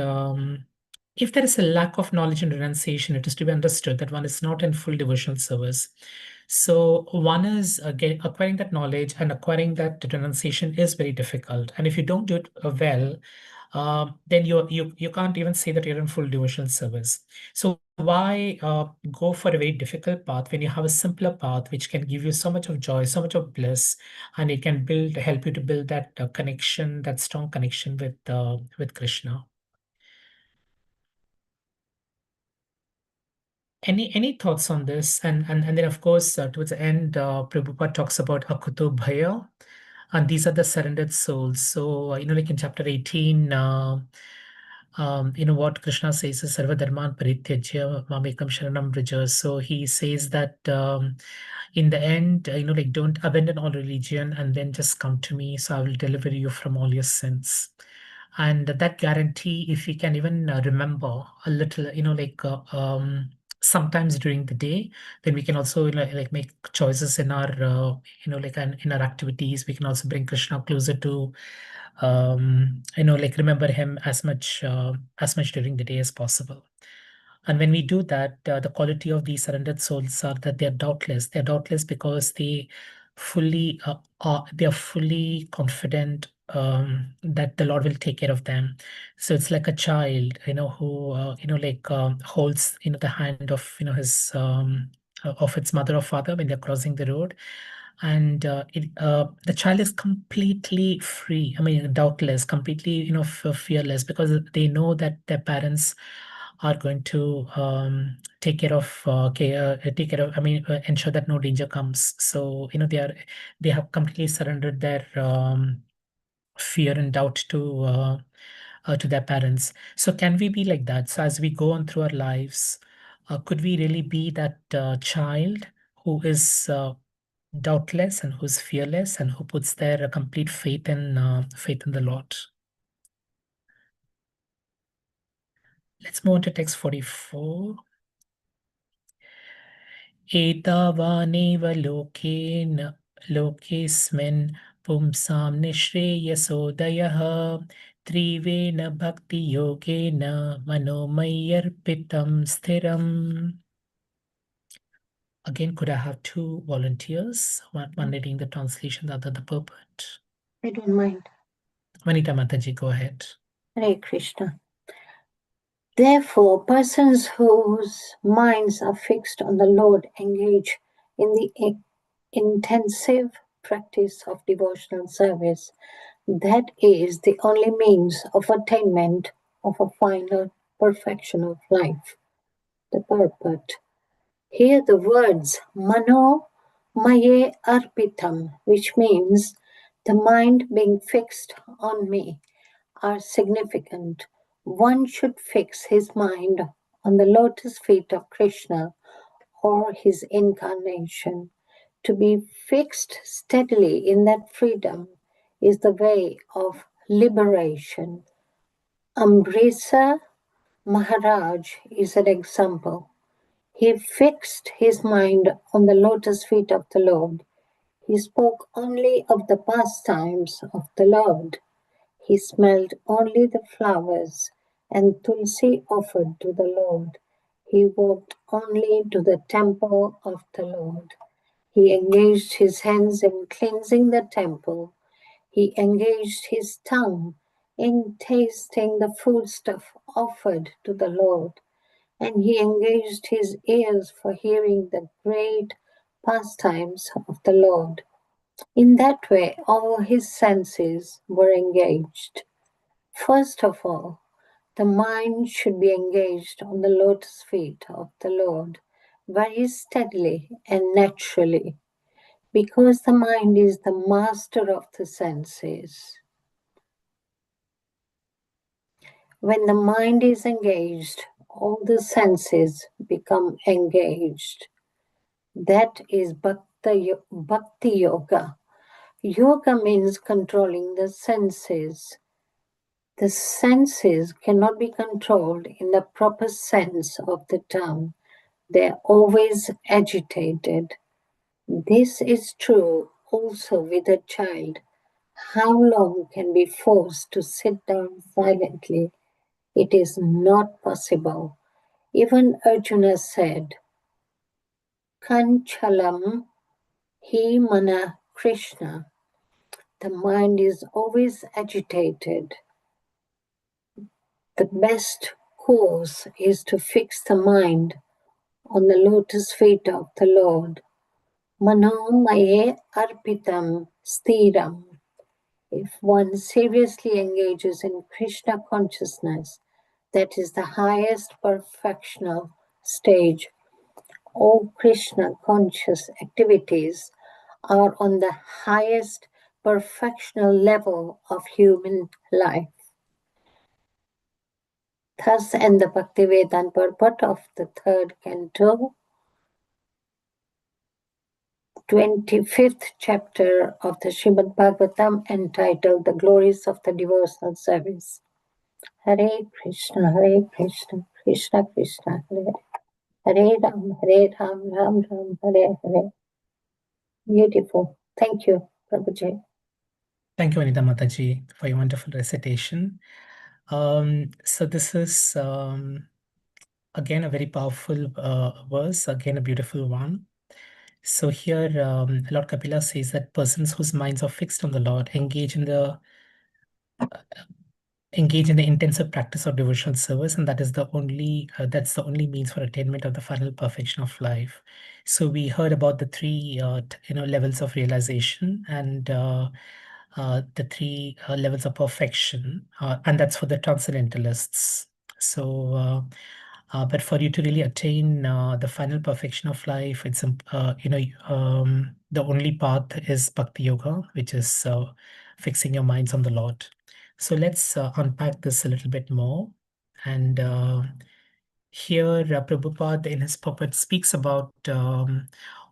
if there is a lack of knowledge and renunciation, it is to be understood that one is not in full devotional service. So one is acquiring that knowledge, and acquiring that renunciation is very difficult. And if you don't do it well, then you can't even say that you're in full devotional service. So why go for a very difficult path when you have a simpler path which can give you so much of joy, so much of bliss, and it can help you to build that connection, that strong connection with Krishna. Any thoughts on this? And then of course towards the end, Prabhupada talks about Akuto Bhaya, and these are the surrendered souls. So like in chapter 18, what Krishna says is Sarva Dharman Parityajya Mamekam Sharanam Vraja. So he says that in the end, like don't abandon all religion, and then just come to me, so I will deliver you from all your sins. And that guarantee, if we can even remember a little, sometimes during the day, then we can also like make choices in our in our activities. We can also bring Krishna closer to like remember him as much during the day as possible. And when we do that, the quality of these surrendered souls are that they're doubtless. They're doubtless because they are fully confident that the Lord will take care of them. So it's like a child, who holds the hand of his of its mother or father when they're crossing the road, and the child is completely free. I mean, doubtless, completely fearless, because they know that their parents are going to take care of ensure that no danger comes. So they have completely surrendered their fear and doubt to their parents. So can we be like that? So as we go on through our lives, could we really be that child who is doubtless, and who's fearless, and who puts their complete faith in the Lord? Let's move on to text 44. एतावानेव लोकेस्मिन् पुंसां निःश्रेयसोदयः त्रिवेण भक्तियोगेन मनोमय्यर्पितं स्थिरम्. Again, could I have two volunteers? One reading the translation, the other the purport. I don't mind. Vanita Mataji, go ahead. Hare Krishna. Therefore, persons whose minds are fixed on the Lord engage in the intensive practice of devotional service. That is the only means of attainment of a final perfection of life. The purport. Here the words mano maye arpitam, which means the mind being fixed on me, are significant. One should fix his mind on the lotus feet of Krishna or his incarnation. To be fixed steadily in that freedom is the way of liberation. Ambrisa Maharaj is an example. He fixed his mind on the lotus feet of the Lord. He spoke only of the pastimes of the Lord. He smelled only the flowers and tulsi offered to the Lord. He walked only to the temple of the Lord. He engaged his hands in cleansing the temple. He engaged his tongue in tasting the foodstuff offered to the Lord. And he engaged his ears for hearing the great pastimes of the Lord. In that way, all his senses were engaged. First of all, the mind should be engaged on the lotus feet of the Lord very steadily and naturally, because the mind is the master of the senses. When the mind is engaged, all the senses become engaged. That is Bhakti Yoga. Yoga means controlling the senses. The senses cannot be controlled in the proper sense of the term. They are always agitated. This is true also with a child. How long can be forced to sit down silently? It is not possible. Even Arjuna said, Kanchalam hi mana Krishna. The mind is always agitated. The best course is to fix the mind on the lotus feet of the Lord. Manomaye arpitam stiram. If one seriously engages in Krishna consciousness, that is the highest perfectional stage. All Krishna conscious activities are on the highest perfectional level of human life. Thus, in the Bhaktivedanta purport of the third canto, 25th chapter of the Srimad Bhagavatam, entitled The Glories of the Devotional Service. Hare Krishna, Krishna Krishna, Hare Ram, Ram Ram, Hare Hare. Beautiful. Thank you, Prabhuji. Thank you, Anita Mataji, for your wonderful recitation. So this is again a very powerful verse, again a beautiful one. So here Lord Kapila says that persons whose minds are fixed on the Lord engage in the intensive practice of devotional service, and that is the only that's the only means for attainment of the final perfection of life. So we heard about the three levels of realization and the three levels of perfection, and that's for the transcendentalists. So but for you to really attain the final perfection of life, it's the only path is Bhakti Yoga, which is fixing your minds on the Lord. So let's unpack this a little bit more. And here Prabhupada in his purport speaks about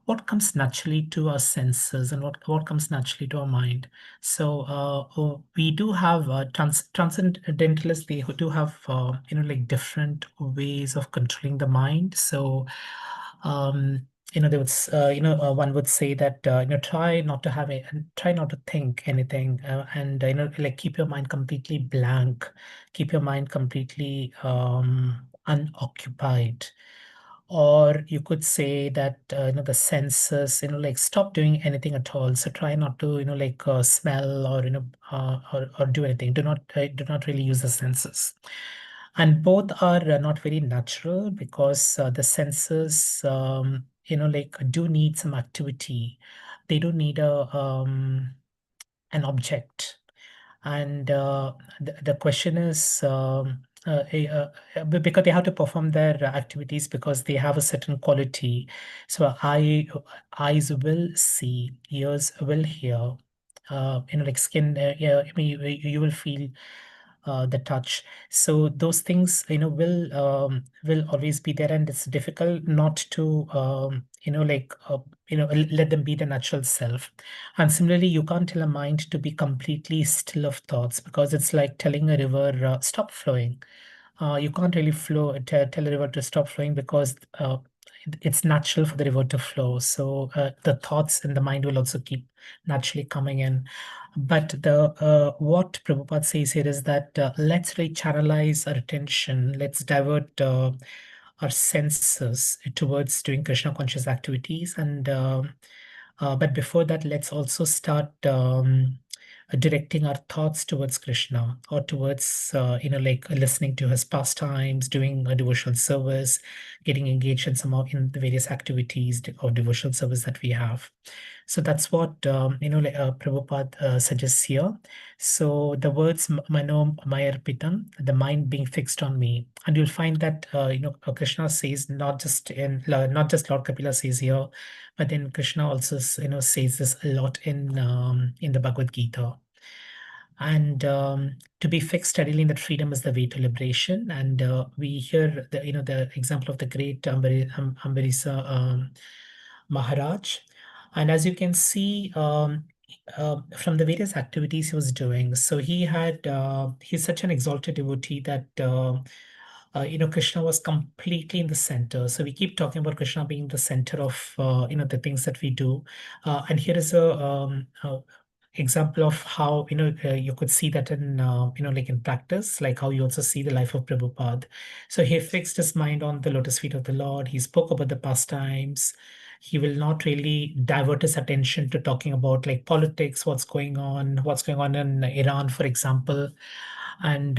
what comes naturally to our senses and what comes naturally to our mind. So we do have transcendentalists. They do have like different ways of controlling the mind. So they would one would say that try not to think anything, and like keep your mind completely blank, keep your mind completely unoccupied. Or you could say that the senses, like stop doing anything at all. So try not to like smell or or do anything. Do not really use the senses. And both are not very natural, because the senses like do need some activity. They do need an object. And the question is because they have to perform their activities, because they have a certain quality. So eyes will see, ears will hear, like skin, I mean, you will feel the touch. So those things will always be there, and it's difficult not to like let them be the natural self. And similarly, you can't tell a mind to be completely still of thoughts, because it's like telling a river stop flowing. You can't really tell a river to stop flowing, because it's natural for the river to flow. So the thoughts in the mind will also keep naturally coming in. But the what Prabhupada says here is that let's really channelize our attention. Let's divert our senses towards doing Krishna conscious activities. And but before that, let's also start directing our thoughts towards Krishna, or towards like listening to his pastimes, doing a devotional service, getting engaged in some of in the various activities of devotional service that we have. So that's what like, Prabhupada suggests here. So the words mano mayarpitam, the mind being fixed on me, and you'll find that Krishna says not just Lord Kapila says here, but then Krishna also says this a lot in the Bhagavad Gita. And to be fixed steadily in that freedom is the way to liberation. And we hear the example of the great Ambarisa Maharaj. And as you can see from the various activities he was doing, so he's such an exalted devotee that Krishna was completely in the center. So we keep talking about Krishna being the center of the things that we do. And here is a example of how you could see that in like in practice, like how you also see the life of Prabhupada. So he fixed his mind on the lotus feet of the Lord. He spoke about the pastimes. He will not really divert his attention to talking about like politics, what's going on in Iran, for example, and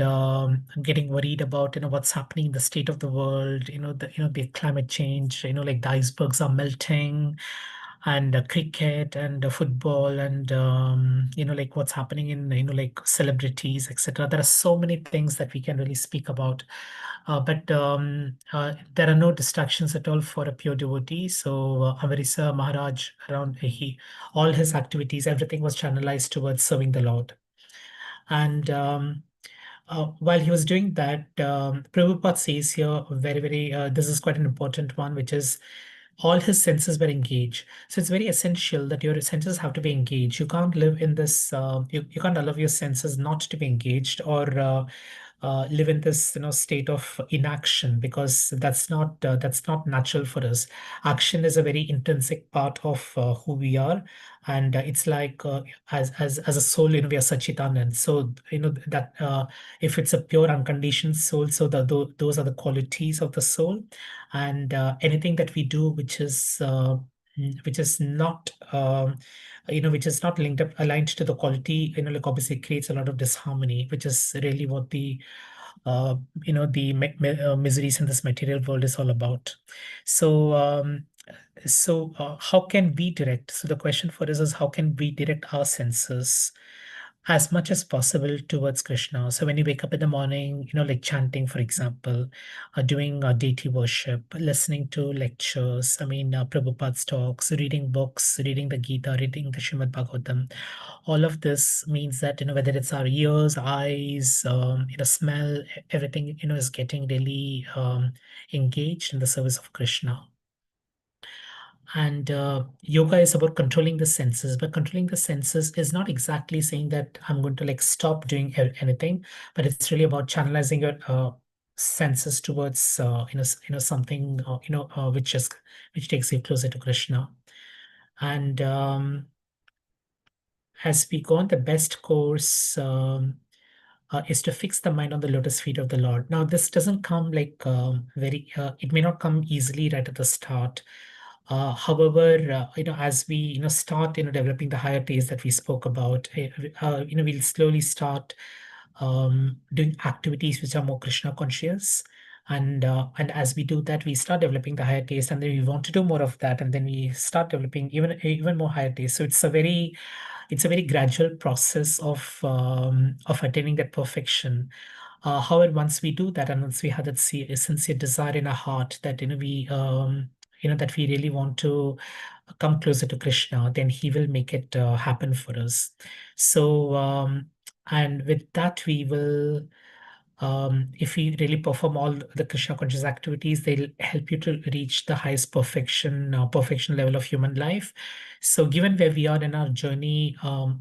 getting worried about what's happening in the state of the world, the climate change, like the icebergs are melting, and cricket and football, and like what's happening in like celebrities, etc. There are so many things that we can really speak about, but there are no distractions at all for a pure devotee. So Amarisa Maharaj, around all his activities, everything was channelized towards serving the Lord. And while he was doing that, Prabhupada says here very, very, this is quite an important one, which is all his senses were engaged. So it's very essential that your senses have to be engaged. You can't live in this, you can't allow your senses not to be engaged, or live in this state of inaction, because that's not natural for us. Action is a very intrinsic part of who we are, and it's like as a soul, we are Sachitanand. So that if it's a pure unconditioned soul, so those are the qualities of the soul. And anything that we do which is not which is not linked up aligned to the quality, like obviously creates a lot of disharmony, which is really what the miseries in this material world is all about. So how can we direct? So the question for us is, how can we direct our senses as much as possible towards Krishna? So when you wake up in the morning, like chanting, for example, doing deity worship, listening to lectures, Prabhupada's talks, reading books, reading the Gita, reading the Srimad Bhagavatam, all of this means that, whether it's our ears, eyes, smell, everything, is getting really engaged in the service of Krishna. And yoga is about controlling the senses, but controlling the senses is not exactly saying that I'm going to like stop doing anything, but it's really about channelizing your senses towards something which takes you closer to Krishna. And as we go on, the best course is to fix the mind on the lotus feet of the Lord. Now, this doesn't come like it may not come easily right at the start. However, as we start developing the higher taste that we spoke about, we'll slowly start doing activities which are more Krishna conscious. And as we do that, we start developing the higher taste, and then we want to do more of that, and then we start developing even more higher taste. So it's a very gradual process of attaining that perfection. However, once we do that, and once we have that sincere desire in our heart that that we really want to come closer to Krishna, then He will make it happen for us. So and with that, we will if we really perform all the Krishna conscious activities, they'll help you to reach the highest perfection level of human life. So given where we are in our journey,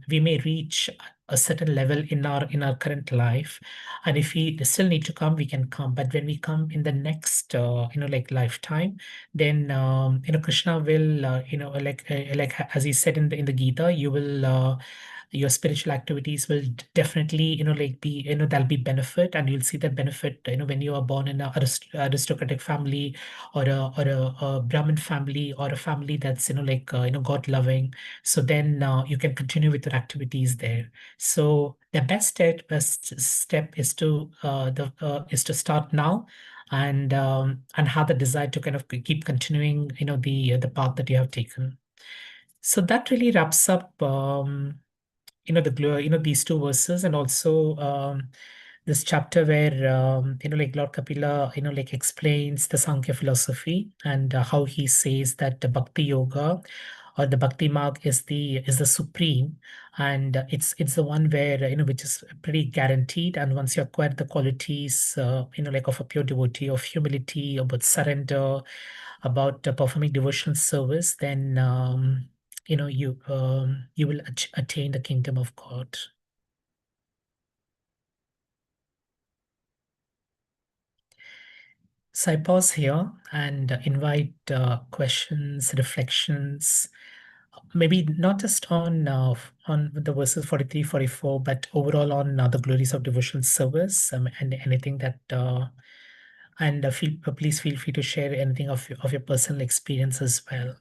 we may reach a certain level in our current life, and if we still need to come, we can come. But when we come in the next like lifetime, then Krishna will like as he said in the Gita, you will your spiritual activities will definitely like be there'll be benefit, and you'll see that benefit when you are born in a aristocratic family, or a Brahmin family, or a family that's God loving. So then you can continue with your activities there. So the best step is to start now, and have the desire to kind of keep continuing the path that you have taken. So that really wraps up these two verses, and also this chapter where like Lord Kapila like explains the Sankhya philosophy, and how he says that the Bhakti Yoga or the Bhakti Marg is the supreme, and it's the one where which is pretty guaranteed. And once you acquire the qualities like of a pure devotee, of humility, about surrender, about performing devotional service, then you will attain the kingdom of God. So I pause here and invite questions, reflections, maybe not just on the verses 43, 44, but overall on the glories of devotional service, and anything that please feel free to share anything of your personal experience as well.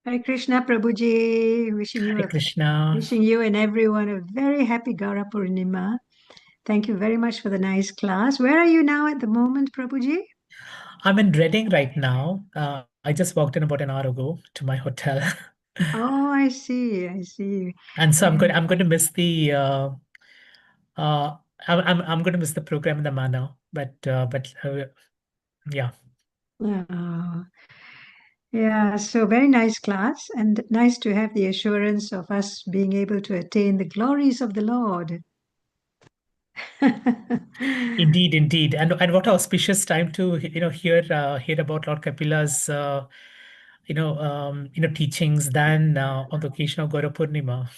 Hare Krishna, Prabhuji. Hare Krishna. Wishing you and everyone a very happy Gaura Purnima. Thank you very much for the nice class. Where are you now at the moment, Prabhuji? I'm in Reading right now. I just walked in about an hour ago to my hotel. Oh, I see. And so I'm going to miss the I'm going to miss the program in the manner, but yeah. Yeah, so very nice class, and nice to have the assurance of us being able to attain the glories of the Lord. Indeed, and what an auspicious time to hear about Lord Kapila's teachings than on the occasion of Gaura Purnima.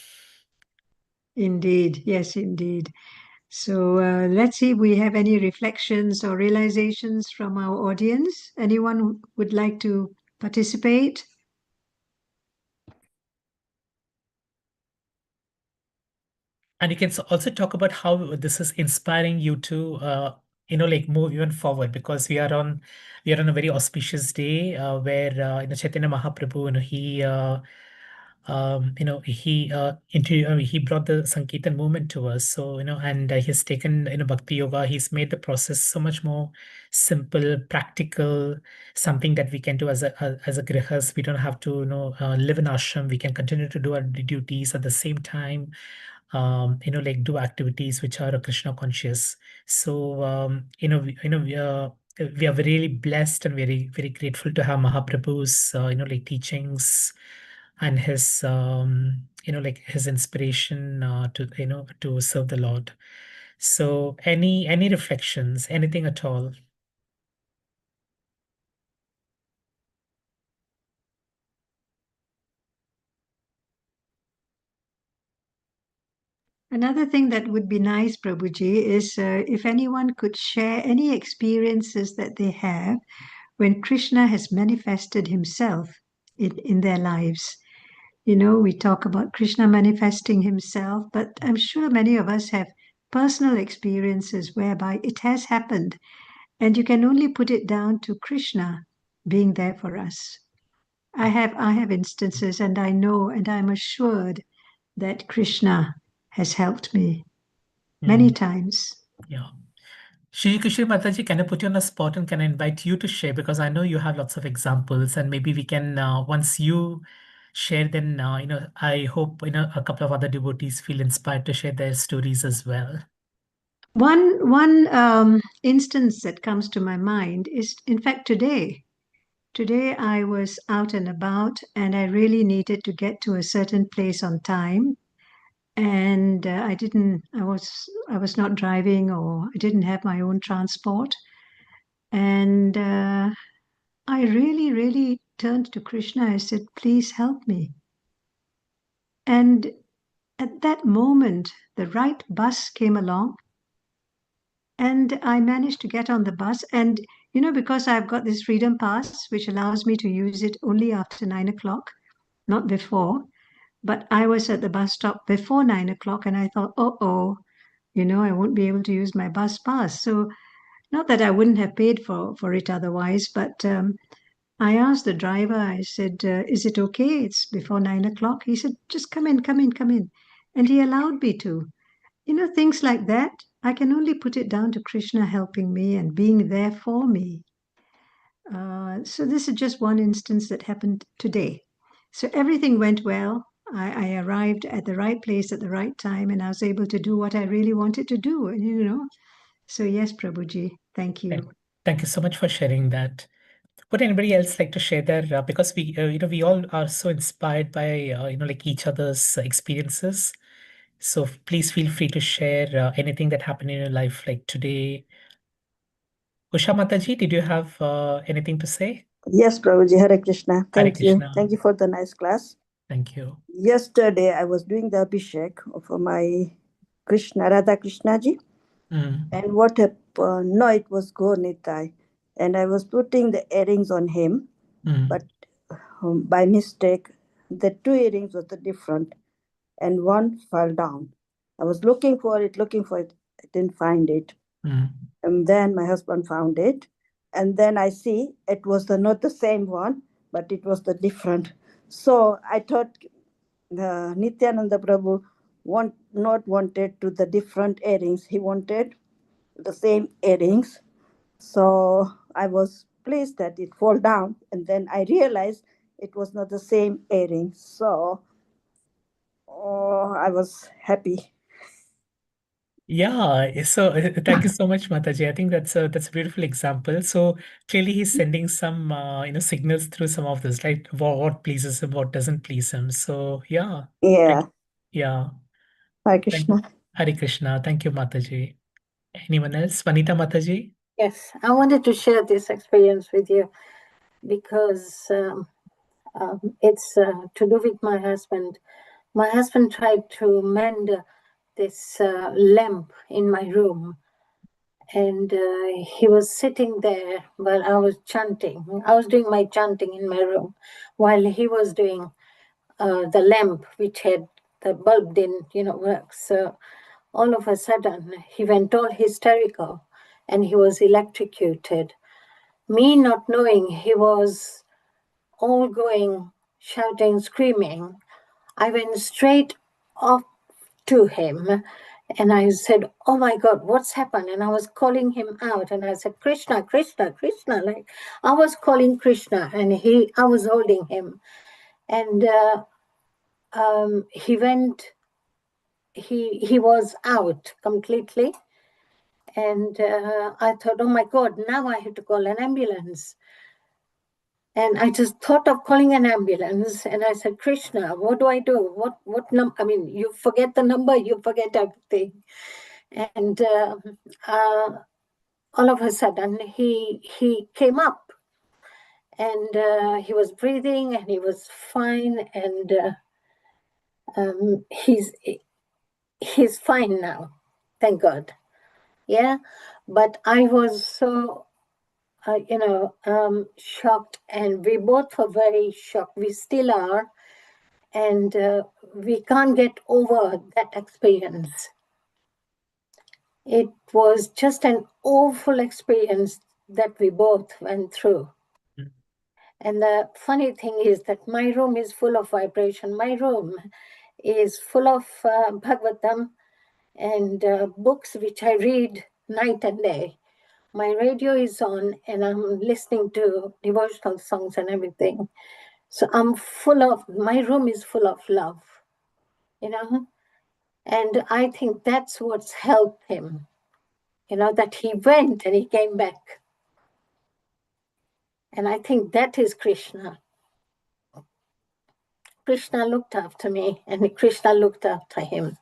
Indeed, yes, indeed. So let's see if we have any reflections or realizations from our audience. Anyone who would like to participate? And you can also talk about how this is inspiring you to like move even forward, because we are on a very auspicious day where Chaitanya Mahaprabhu, he brought the Sankirtan movement to us. So and he's taken Bhakti Yoga. He's made the process so much more simple, practical, something that we can do as a grihas. We don't have to live in ashram. We can continue to do our duties at the same time, like do activities which are Krishna conscious. So we are really blessed and very very grateful to have Mahaprabhu's like teachings, and his like his inspiration to to serve the Lord. So any reflections, anything at all? Another thing that would be nice, Prabhuji, is if anyone could share any experiences that they have when Krishna has manifested himself in their lives. We talk about Krishna manifesting himself, but I'm sure many of us have personal experiences whereby it has happened, and you can only put it down to Krishna being there for us. I have instances, and I know, and I'm assured that Krishna has helped me many times. Yeah. Shri Krishna Mataji, can I put you on the spot and can I invite you to share? Because I know you have lots of examples, and maybe we can, once you share, then, I hope, a couple of other devotees feel inspired to share their stories as well. One instance that comes to my mind is, in fact, today. Today I was out and about, and I really needed to get to a certain place on time. and I was not driving, or I didn't have my own transport, and I really turned to Krishna. I said, please help me. And at that moment, the right bus came along, and I managed to get on the bus. And, because I've got this freedom pass, which allows me to use it only after 9 o'clock, not before. But I was at the bus stop before 9 o'clock, and I thought, I won't be able to use my bus pass. So, not that I wouldn't have paid for it otherwise, but I asked the driver, I said, is it okay? It's before 9 o'clock. He said, just come in. And he allowed me to. Things like that, I can only put it down to Krishna helping me and being there for me. So this is just one instance that happened today. So everything went well. I arrived at the right place at the right time, and I was able to do what I really wanted to do, So yes, Prabhuji, thank you. Thank you so much for sharing that. Would anybody else like to share their, because we all are so inspired by, like each other's experiences. So please feel free to share anything that happened in your life, like today. Usha Mataji, did you have anything to say? Yes, Prabhuji, Hare Krishna. Hare Thank you. Krishna. Thank you for the nice class. Thank you. Yesterday, I was doing the Abhishek of my Radha Krishna ji. And what happened? No, it was Gaur Nitai. And I was putting the earrings on him. But by mistake, the two earrings were different. And one fell down. I was looking for it. I didn't find it. And then my husband found it. And then I see it was not the same one, but it was the different. So I thought Nityananda Prabhu not wanted to the different earrings. He wanted the same earrings. So I was pleased that it fall down. And then I realized it was not the same earrings. So I was happy. Yeah, so thank you so much, Mataji. I think that's a beautiful example. So clearly he's sending some signals through some of this, right? What pleases him, what doesn't please him. So yeah. Yeah. Yeah. Hare Krishna. Hare Krishna. Thank you, Mataji. Anyone else? Vanita Mataji? Yes, I wanted to share this experience with you because it's to do with my husband. My husband tried to mend this lamp in my room, and he was sitting there while I was chanting. I was doing my chanting in my room while he was doing the lamp, which had the bulb didn't, work. So all of a sudden, he went all hysterical and he was electrocuted. Me not knowing he was all going, shouting, screaming, I went straight up to him and I said, oh my God, what's happened? And I was calling him out and I said, Krishna, Krishna, Krishna. Like I was calling Krishna and I was holding him. And he was out completely. And I thought, oh my God, now I have to call an ambulance. And I just thought of calling an ambulance. And I said, Krishna, what do I do? What number? I mean, you forget the number, you forget everything. And all of a sudden, he came up. And he was breathing and he was fine. And he's fine now. Thank God. Yeah. But I was so shocked, and we both were very shocked. We still are, and we can't get over that experience. It was just an awful experience that we both went through. And the funny thing is that my room is full of vibration. My room is full of Bhagavatam and books which I read night and day. My radio is on and I'm listening to devotional songs and everything. So my room is full of love, and I think that's what's helped him, that he went and he came back. And I think that is Krishna. Krishna looked after me and Krishna looked after him.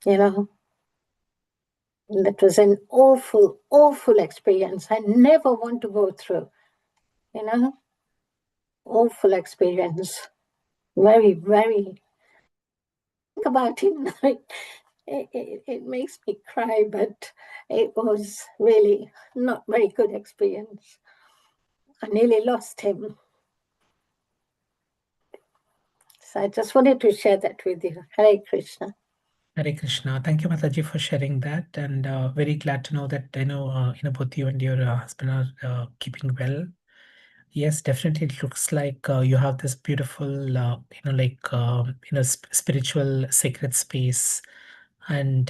You know, that was an awful, awful experience. I never want to go through, you know, awful experience. Very, very. Think about it now. It makes me cry, but it was really not very good experience. I nearly lost him. So I just wanted to share that with you. Hare Krishna. Hare Krishna. Thank you, Mataji, for sharing that, and very glad to know that both you and your husband are keeping well. Yes, definitely. It looks like you have this beautiful, spiritual sacred space, and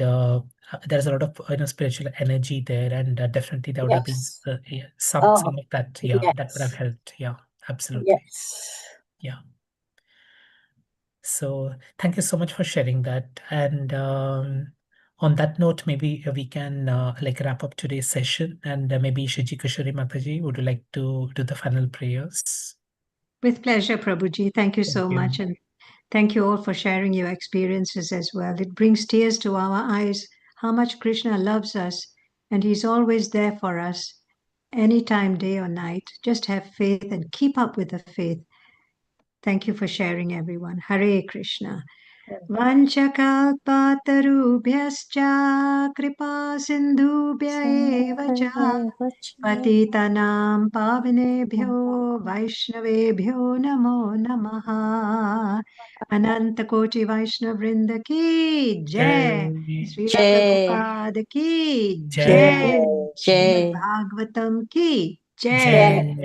there's a lot of spiritual energy there, and definitely there would have been Yes. some Oh, of that. Yeah, that would have yes. helped. Yeah, absolutely. Yes. Yeah. So thank you so much for sharing that. And on that note, maybe we can wrap up today's session. And maybe Shiji Kushari Mataji, would you like to do the final prayers? With pleasure, Prabhuji. Thank you so Thank you. much. And thank you all for sharing your experiences as well. It brings tears to our eyes how much Krishna loves us, and he's always there for us, anytime, day or night. Just have faith and keep up with the faith. Thank you for sharing, everyone. Hare Krishna. Vanchakalpatarubhyascha kripa sindhubhya eva cha patitanam pavanebhyo vaishnavebhyo namo namaha. Anantakoti Vaishnavrinda ki jai. Srila Prabhupada ki jai. Srimad Bhagavatam ki jai.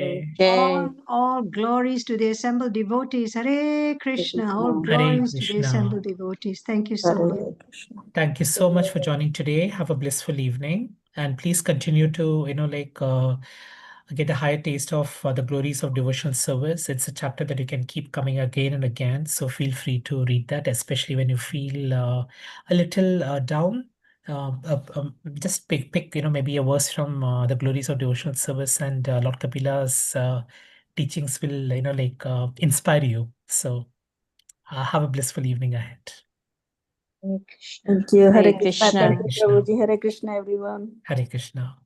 All glories to the assembled devotees. Hare Krishna. All Hare glories to the Krishna. assembled devotees. Thank you so much. Thank you so much for joining today. Have a blissful evening, and please continue to get a higher taste of the glories of devotional service. It's a chapter that you can keep coming again and again. So feel free to read that, especially when you feel a little down. Just pick maybe a verse from the glories of devotional service, and Lord Kapila's teachings will inspire you. So have a blissful evening ahead. Thank you. Hare Hare Krishna. Krishna. Thank Hare you, Krishna. Prabhuji. Hare Krishna, everyone. Hare Krishna.